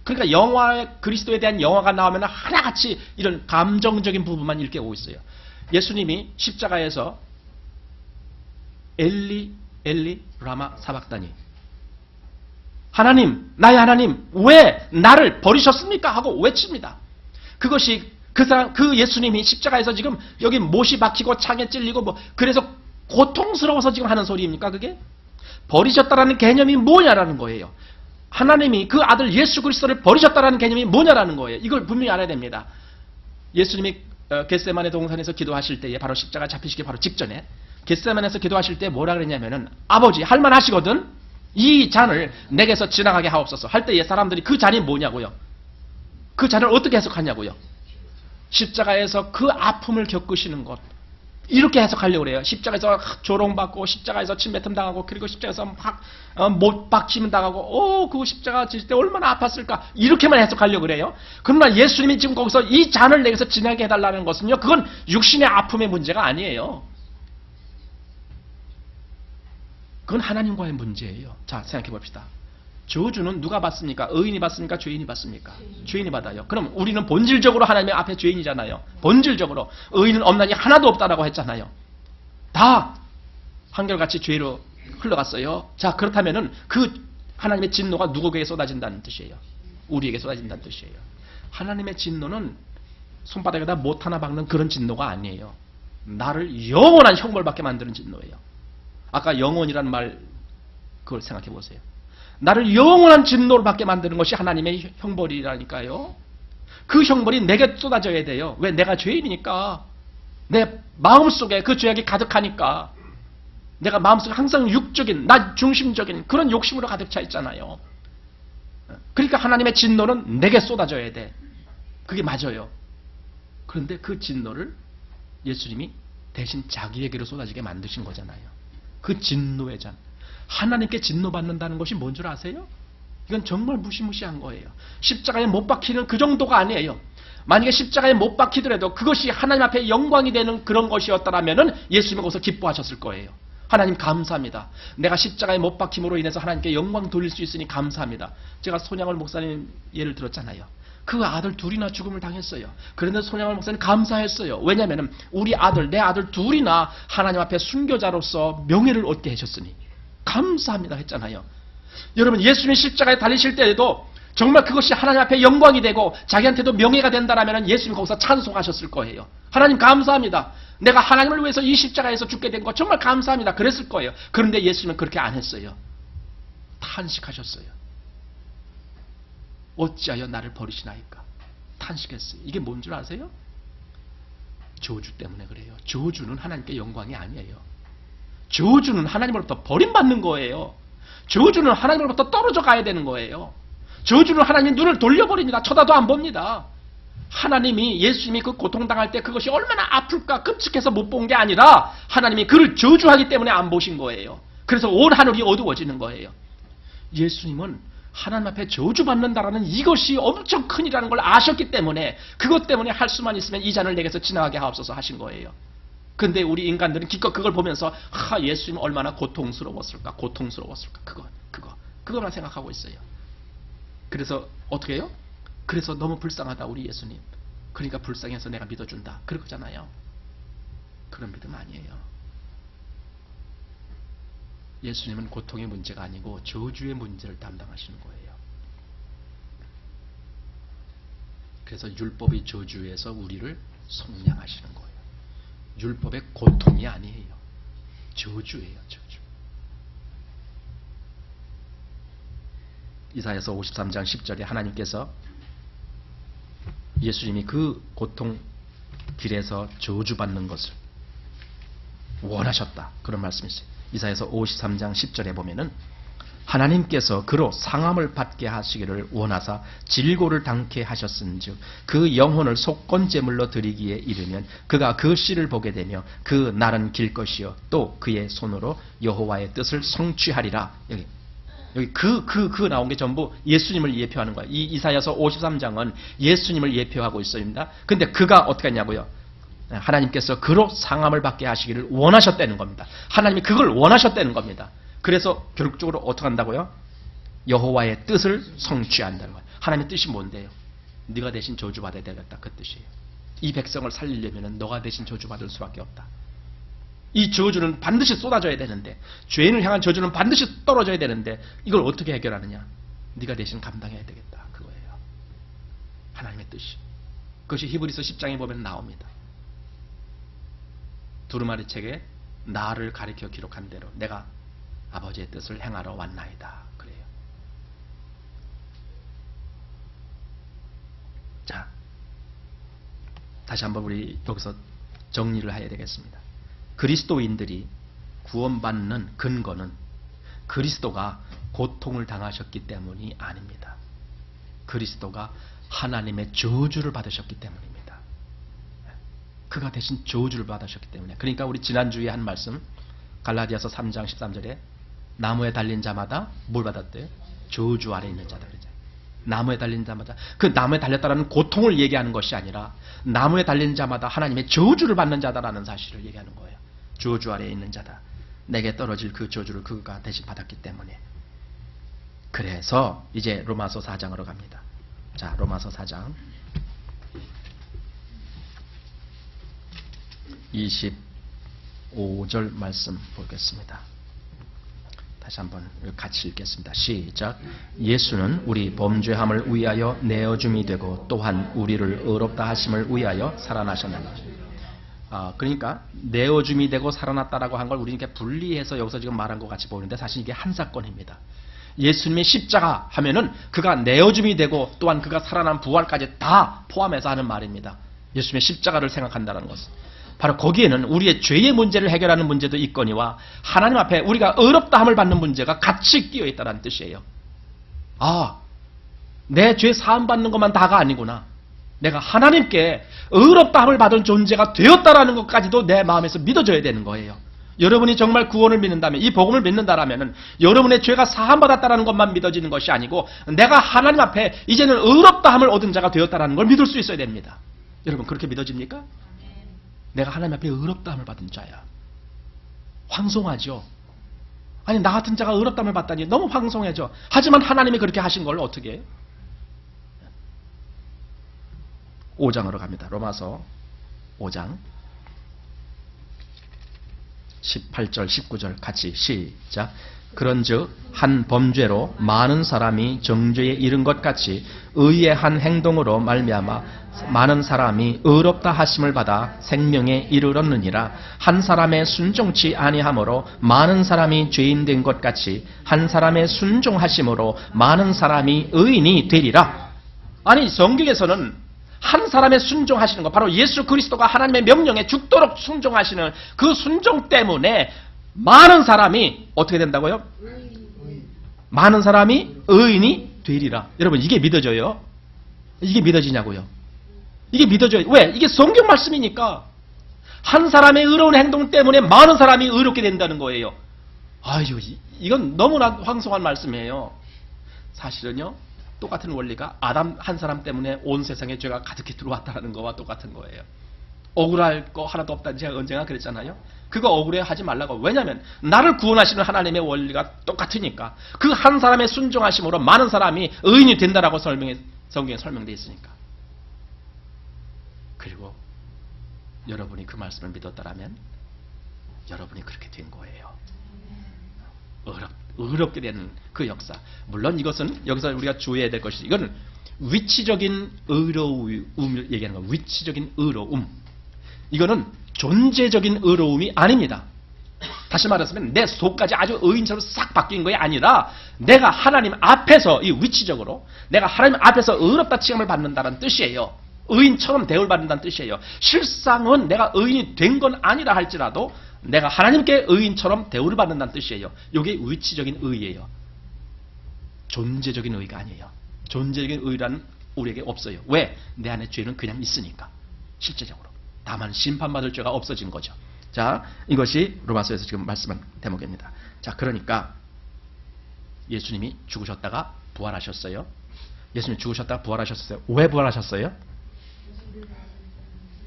그러니까 영화에 그리스도에 대한 영화가 나오면 하나같이 이런 감정적인 부분만 이렇게 오고 있어요. 예수님이 십자가에서 엘리 라마 사박다니, 하나님, 나의 하나님, 왜 나를 버리셨습니까? 하고 외칩니다. 그것이 그 예수님이 십자가에서 지금 여기 못이 박히고 창에 찔리고 뭐 그래서 고통스러워서 지금 하는 소리입니까? 그게 버리셨다라는 개념이 뭐냐라는 거예요. 하나님이 그 아들 예수 그리스도를 버리셨다라는 개념이 뭐냐라는 거예요. 이걸 분명히 알아야 됩니다. 예수님이 겟세마네 동산에서 기도하실 때에 바로 십자가 잡히시기 바로 직전에 겟세마네에서 기도하실 때 뭐라 그랬냐면은 아버지 할만하시거든 이 잔을 내게서 지나가게 하옵소서 할 때에 사람들이 그 잔이 뭐냐고요. 그 잔을 어떻게 해석하냐고요. 십자가에서 그 아픔을 겪으시는 것 이렇게 해석하려고 그래요. 십자가에서 조롱받고 십자가에서 침뱉음 당하고 그리고 십자가에서 못 박힘 당하고 그 십자가 질 때 얼마나 아팠을까 이렇게만 해석하려고 그래요. 그러나 예수님이 지금 거기서 이 잔을 내게서 지나게 해달라는 것은요. 그건 육신의 아픔의 문제가 아니에요. 그건 하나님과의 문제예요. 자, 생각해 봅시다. 저주는 누가 받습니까? 의인이 받습니까? 죄인이 받습니까? 죄인이 받아요. 그럼 우리는 본질적으로 하나님의 앞에 죄인이잖아요. 본질적으로 의인은 없나니 하나도 없다라고 했잖아요. 다 한결같이 죄로 흘러갔어요. 자, 그렇다면은 그 하나님의 진노가 누구에게 쏟아진다는 뜻이에요? 우리에게 쏟아진다는 뜻이에요. 하나님의 진노는 손바닥에다 못 하나 박는 그런 진노가 아니에요. 나를 영원한 형벌받게 만드는 진노예요. 아까 영원이라는 말 그걸 생각해 보세요. 나를 영원한 진노를 받게 만드는 것이 하나님의 형벌이라니까요. 그 형벌이 내게 쏟아져야 돼요. 왜? 내가 죄인이니까. 내 마음속에 그 죄악이 가득하니까. 내가 마음속에 항상 육적인, 나 중심적인 그런 욕심으로 가득 차 있잖아요. 그러니까 하나님의 진노는 내게 쏟아져야 돼. 그게 맞아요. 그런데 그 진노를 예수님이 대신 자기에게로 쏟아지게 만드신 거잖아요. 그 진노의 잔. 하나님께 진노받는다는 것이 뭔 줄 아세요? 이건 정말 무시무시한 거예요. 십자가에 못 박히는 그 정도가 아니에요. 만약에 십자가에 못 박히더라도 그것이 하나님 앞에 영광이 되는 그런 것이었다면 예수님이 거기서 기뻐하셨을 거예요. 하나님 감사합니다. 내가 십자가에 못 박힘으로 인해서 하나님께 영광 돌릴 수 있으니 감사합니다. 제가 손양월 목사님 예를 들었잖아요. 그 아들 둘이나 죽음을 당했어요. 그런데 손양월 목사님 감사했어요. 왜냐하면 우리 아들, 내 아들 둘이나 하나님 앞에 순교자로서 명예를 얻게 하셨으니 감사합니다 했잖아요. 여러분 예수님이 십자가에 달리실 때에도 정말 그것이 하나님 앞에 영광이 되고 자기한테도 명예가 된다라면 예수님이 거기서 찬송하셨을 거예요. 하나님 감사합니다. 내가 하나님을 위해서 이 십자가에서 죽게 된 거 정말 감사합니다. 그랬을 거예요. 그런데 예수님은 그렇게 안 했어요. 탄식하셨어요. 어찌하여 나를 버리시나이까? 탄식했어요. 이게 뭔 줄 아세요? 저주 때문에 그래요. 저주는 하나님께 영광이 아니에요. 저주는 하나님으로부터 버림받는 거예요. 저주는 하나님으로부터 떨어져 가야 되는 거예요. 저주는 하나님이 눈을 돌려버립니다. 쳐다도 안 봅니다. 하나님이 예수님이 그 고통당할 때 그것이 얼마나 아플까 끔찍해서 못 본 게 아니라 하나님이 그를 저주하기 때문에 안 보신 거예요. 그래서 온 하늘이 어두워지는 거예요. 예수님은 하나님 앞에 저주받는다라는 이것이 엄청 큰이라는 걸 아셨기 때문에 그것 때문에 할 수만 있으면 이 잔을 내게서 지나가게 하옵소서 하신 거예요. 근데 우리 인간들은 기껏 그걸 보면서 예수님 얼마나 고통스러웠을까 그거만 생각하고 있어요. 그래서 어떻게 해요? 그래서 너무 불쌍하다 우리 예수님. 그러니까 불쌍해서 내가 믿어준다. 그러잖아요. 그런 믿음 아니에요. 예수님은 고통의 문제가 아니고 저주의 문제를 담당하시는 거예요. 그래서 율법의 저주에서 우리를 속량하시는 거예요. 율법의 고통이 아니에요. 저주예요. 저주. 이사야서 53장 10절에 하나님께서 예수님이 그 고통 길에서 저주받는 것을 원하셨다. 그런 말씀이 있어요. 이사야서 53장 10절에 보면은 하나님께서 그로 상함을 받게 하시기를 원하사 질고를 당케 하셨은즉 그 영혼을 속건제물로 드리기에 이르면 그가 그 씨를 보게 되며 그 날은 길 것이요 또 그의 손으로 여호와의 뜻을 성취하리라. 여기 그 나온 게 전부 예수님을 예표하는 거예요. 이 이사야서 53장은 예수님을 예표하고 있습니다. 근데 그가 어떻게 했냐고요? 하나님께서 그로 상함을 받게 하시기를 원하셨다는 겁니다. 하나님이 그걸 원하셨다는 겁니다. 그래서 결국적으로 어떻게 한다고요? 여호와의 뜻을 성취한다는 거예요. 하나님의 뜻이 뭔데요? 네가 대신 저주받아야 되겠다. 그 뜻이에요. 이 백성을 살리려면 너가 대신 저주받을 수밖에 없다. 이 저주는 반드시 쏟아져야 되는데 죄인을 향한 저주는 반드시 떨어져야 되는데 이걸 어떻게 해결하느냐? 네가 대신 감당해야 되겠다. 그거예요. 하나님의 뜻이. 그것이 히브리서 10장에 보면 나옵니다. 두루마리 책에 나를 가리켜 기록한 대로 내가 아버지의 뜻을 행하러 왔나이다. 그래요. 자, 다시 한번 우리 여기서 정리를 해야 되겠습니다. 그리스도인들이 구원받는 근거는 그리스도가 고통을 당하셨기 때문이 아닙니다. 그리스도가 하나님의 저주를 받으셨기 때문입니다. 그가 대신 저주를 받으셨기 때문에. 그러니까 우리 지난주에 한 말씀 갈라디아서 3장 13절에 나무에 달린 자마다 뭘 받았대요? 저주 아래 있는 자다. 그러죠. 나무에 달린 자마다 그 나무에 달렸다라는 고통을 얘기하는 것이 아니라 나무에 달린 자마다 하나님의 저주를 받는 자다라는 사실을 얘기하는 거예요. 저주 아래에 있는 자다. 내게 떨어질 그 저주를 그가 대신 받았기 때문에. 그래서 이제 로마서 4장으로 갑니다. 자, 로마서 4장 25절 말씀 보겠습니다. 다시 한번 같이 읽겠습니다. 시작. 예수는 우리 범죄함을 위하여 내어줌이 되고 또한 우리를 의롭다 하심을 위하여 살아나셨나니. 그러니까 내어줌이 되고 살아났다라고 한 걸 우리 이렇게 분리해서 여기서 지금 말한 것 같이 보이는데 사실 이게 한 사건입니다. 예수님의 십자가 하면은 그가 내어줌이 되고 또한 그가 살아난 부활까지 다 포함해서 하는 말입니다. 예수님의 십자가를 생각한다는 것은 바로 거기에는 우리의 죄의 문제를 해결하는 문제도 있거니와 하나님 앞에 우리가 의롭다함을 받는 문제가 같이 끼어 있다는 뜻이에요. 내 죄 사함 받는 것만 다가 아니구나. 내가 하나님께 의롭다함을 받은 존재가 되었다라는 것까지도 내 마음에서 믿어져야 되는 거예요. 여러분이 정말 구원을 믿는다면, 이 복음을 믿는다라면 여러분의 죄가 사함받았다라는 것만 믿어지는 것이 아니고 내가 하나님 앞에 이제는 의롭다함을 얻은 자가 되었다라는 걸 믿을 수 있어야 됩니다. 여러분 그렇게 믿어집니까? 내가 하나님 앞에 의롭다함을 받은 자야. 황송하죠. 아니 나 같은 자가 의롭다함을 받다니 너무 황송해져. 하지만 하나님이 그렇게 하신 걸 어떻게 해요? 5장으로 갑니다. 로마서 5장 18절 19절 같이 시작. 그런즉 한 범죄로 많은 사람이 정죄에 이른 것 같이 의의 한 행동으로 말미암아 많은 사람이 의롭다 하심을 받아 생명에 이르렀느니라. 한 사람의 순종치 아니함으로 많은 사람이 죄인 된 것 같이 한 사람의 순종하심으로 많은 사람이 의인이 되리라. 아니, 성경에서는 한 사람의 순종하시는 것, 바로 예수 그리스도가 하나님의 명령에 죽도록 순종하시는 그 순종 때문에 많은 사람이 어떻게 된다고요? 많은 사람이 의인이 되리라. 여러분, 이게 믿어져요? 이게 믿어지냐고요? 이게 믿어져요. 왜? 이게 성경 말씀이니까. 한 사람의 의로운 행동 때문에 많은 사람이 의롭게 된다는 거예요. 아유, 이건 너무나 황송한 말씀이에요. 사실은요, 똑같은 원리가 아담 한 사람 때문에 온 세상에 죄가 가득히 들어왔다는 거와 똑같은 거예요. 억울할 거 하나도 없다는 제가 언젠가 그랬잖아요. 그거 억울해 하지 말라고. 왜냐하면 나를 구원하시는 하나님의 원리가 똑같으니까. 그 한 사람의 순종하심으로 많은 사람이 의인이 된다라고 성경에 설명되어 있으니까. 그리고 여러분이 그 말씀을 믿었다라면 여러분이 그렇게 된 거예요. 의롭게 되는 그 역사. 물론 이것은 여기서 우리가 주의해야 될 것이, 이건 위치적인 의로움을 얘기하는 거예요. 위치적인 의로움. 이거는 존재적인 의로움이 아닙니다. 다시 말하자면 내 속까지 아주 의인처럼 싹 바뀐 것이 아니라 내가 하나님 앞에서, 이 위치적으로 내가 하나님 앞에서 의롭다 칭함을 받는다는 뜻이에요. 의인처럼 대우를 받는다는 뜻이에요. 실상은 내가 의인이 된 건 아니라 할지라도 내가 하나님께 의인처럼 대우를 받는다는 뜻이에요. 이게 위치적인 의예요. 존재적인 의가 아니에요. 존재적인 의라는 우리에게 없어요. 왜? 내 안에 죄는 그냥 있으니까. 실제적으로. 다만 심판받을 죄가 없어진 거죠. 자, 이것이 로마서에서 지금 말씀한 대목입니다. 자, 그러니까 예수님이 죽으셨다가 부활하셨어요. 예수님이 죽으셨다가 부활하셨어요. 왜 부활하셨어요?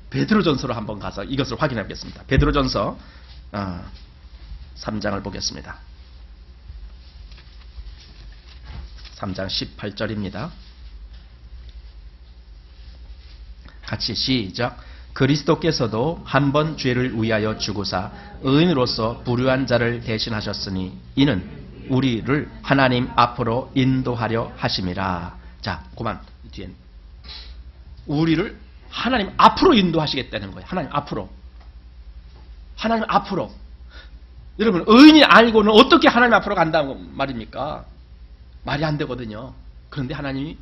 베드로전서로 한번 가서 이것을 확인해 보겠습니다. 베드로전서 3장을 보겠습니다. 3장 18절입니다. 같이 시작. 그리스도께서도 한 번 죄를 위하여 죽으사 의인으로서 불의한 자를 대신하셨으니 이는 우리를 하나님 앞으로 인도하려 하심이라. 자, 그만 뒤엔 우리를 하나님 앞으로 인도하시겠다는 거예요. 하나님 앞으로. 하나님 앞으로. 여러분, 의인이 아니고는 어떻게 하나님 앞으로 간다고 말입니까? 말이 안 되거든요. 그런데 하나님이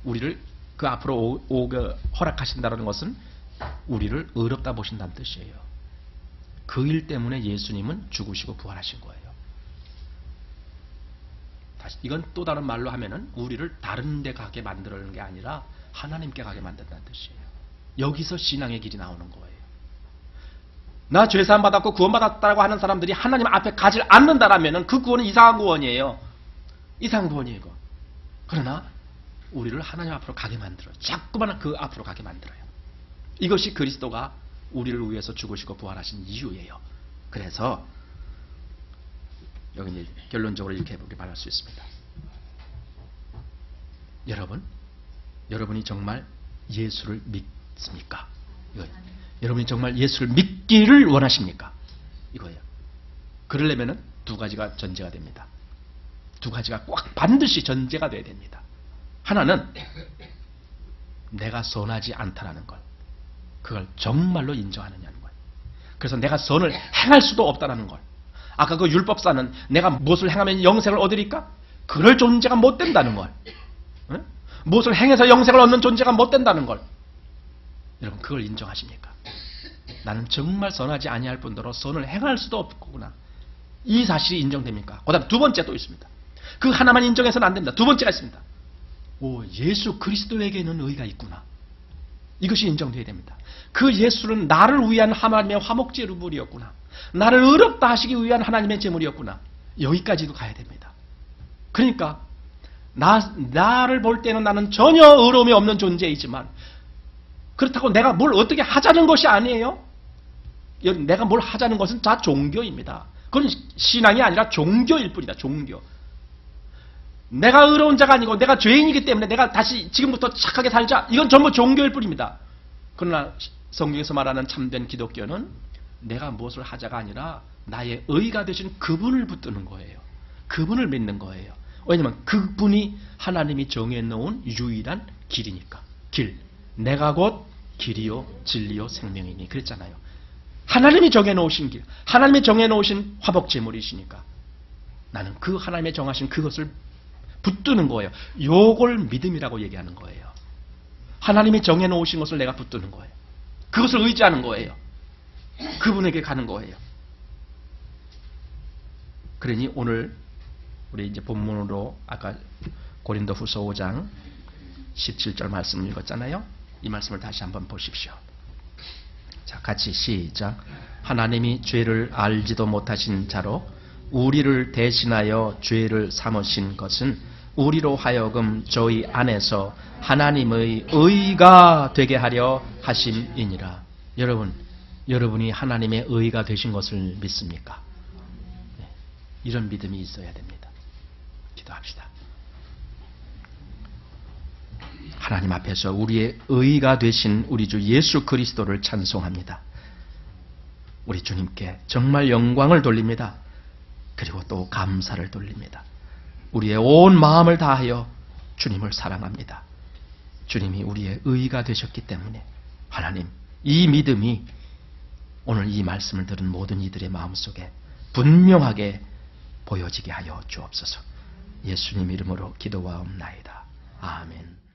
우리를 그 앞으로 오게 허락하신다는 것은 우리를 의롭다 보신다는 뜻이에요. 그 일 때문에 예수님은 죽으시고 부활하신 거예요. 다시, 이건 또 다른 말로 하면은 우리를 다른 데 가게 만드는 게 아니라 하나님께 가게 만든다는 뜻이에요. 여기서 신앙의 길이 나오는 거예요. 나 죄사함 받았고 구원받았다고 하는 사람들이 하나님 앞에 가지 않는다라면 그 구원은 이상한 구원이에요. 이상한 구원이에요. 이거. 그러나 우리를 하나님 앞으로 가게 만들어요. 자꾸만 그 앞으로 가게 만들어요. 이것이 그리스도가 우리를 위해서 죽으시고 부활하신 이유예요. 그래서 여기 이제 결론적으로 이렇게 말할 수 있습니다. 여러분이 정말 예수를 믿습니까? 이거예요. 여러분이 정말 예수를 믿기를 원하십니까? 이거예요. 그러려면은 두 가지가 전제가 됩니다. 두 가지가 꼭 반드시 전제가 돼야 됩니다. 하나는 내가 선하지 않다라는 것. 그걸 정말로 인정하느냐는 거예요. 그래서 내가 선을 행할 수도 없다는 걸. 아까 그 율법사는 내가 무엇을 행하면 영생을 얻으리까? 그럴 존재가 못 된다는 걸. 응? 무엇을 행해서 영생을 얻는 존재가 못 된다는 걸. 여러분, 그걸 인정하십니까? 나는 정말 선하지 아니할 뿐더러 선을 행할 수도 없구나. 이 사실이 인정됩니까? 그 다음 두 번째 또 있습니다. 그 하나만 인정해서는 안 됩니다. 두 번째가 있습니다. 예수 그리스도에게는 의가 있구나. 이것이 인정되어야 됩니다. 그 예수는 나를 위한 하나님의 화목제물이었구나. 나를 의롭다 하시기 위한 하나님의 제물이었구나. 여기까지도 가야 됩니다. 그러니까 나를 볼 때는 나는 전혀 의로움이 없는 존재이지만 그렇다고 내가 뭘 어떻게 하자는 것이 아니에요. 내가 뭘 하자는 것은 다 종교입니다. 그건 신앙이 아니라 종교일 뿐이다. 종교. 내가 의로운 자가 아니고 내가 죄인이기 때문에 내가 다시 지금부터 착하게 살자. 이건 전부 종교일 뿐입니다. 그러나 성경에서 말하는 참된 기독교는 내가 무엇을 하자가 아니라 나의 의가 되신 그분을 붙드는 거예요. 그분을 믿는 거예요. 왜냐하면 그분이 하나님이 정해놓은 유일한 길이니까. 길. 내가 곧 길이요 진리요 생명이니 그랬잖아요. 하나님이 정해놓으신 길, 하나님이 정해놓으신 화복제물이시니까 나는 그 하나님의 정하신 그것을 붙드는 거예요. 요걸 믿음이라고 얘기하는 거예요. 하나님이 정해놓으신 것을 내가 붙드는 거예요. 그것을 의지하는 거예요. 그분에게 가는 거예요. 그러니 오늘 우리 이제 본문으로 아까 고린도후서 5장 17절 말씀을 읽었잖아요. 이 말씀을 다시 한번 보십시오. 자, 같이 시작. 하나님이 죄를 알지도 못하신 자로 우리를 대신하여 죄를 삼으신 것은 우리로 하여금 저희 안에서 하나님의 의가 되게 하려 하심이니라. 여러분이 하나님의 의가 되신 것을 믿습니까? 네, 이런 믿음이 있어야 됩니다. 기도합시다. 하나님 앞에서 우리의 의가 되신 우리 주 예수 그리스도를 찬송합니다. 우리 주님께 정말 영광을 돌립니다. 그리고 또 감사를 돌립니다. 우리의 온 마음을 다하여 주님을 사랑합니다. 주님이 우리의 의가 되셨기 때문에 하나님, 이 믿음이 오늘 이 말씀을 들은 모든 이들의 마음속에 분명하게 보여지게 하여 주옵소서. 예수님 이름으로 기도하옵나이다. 아멘.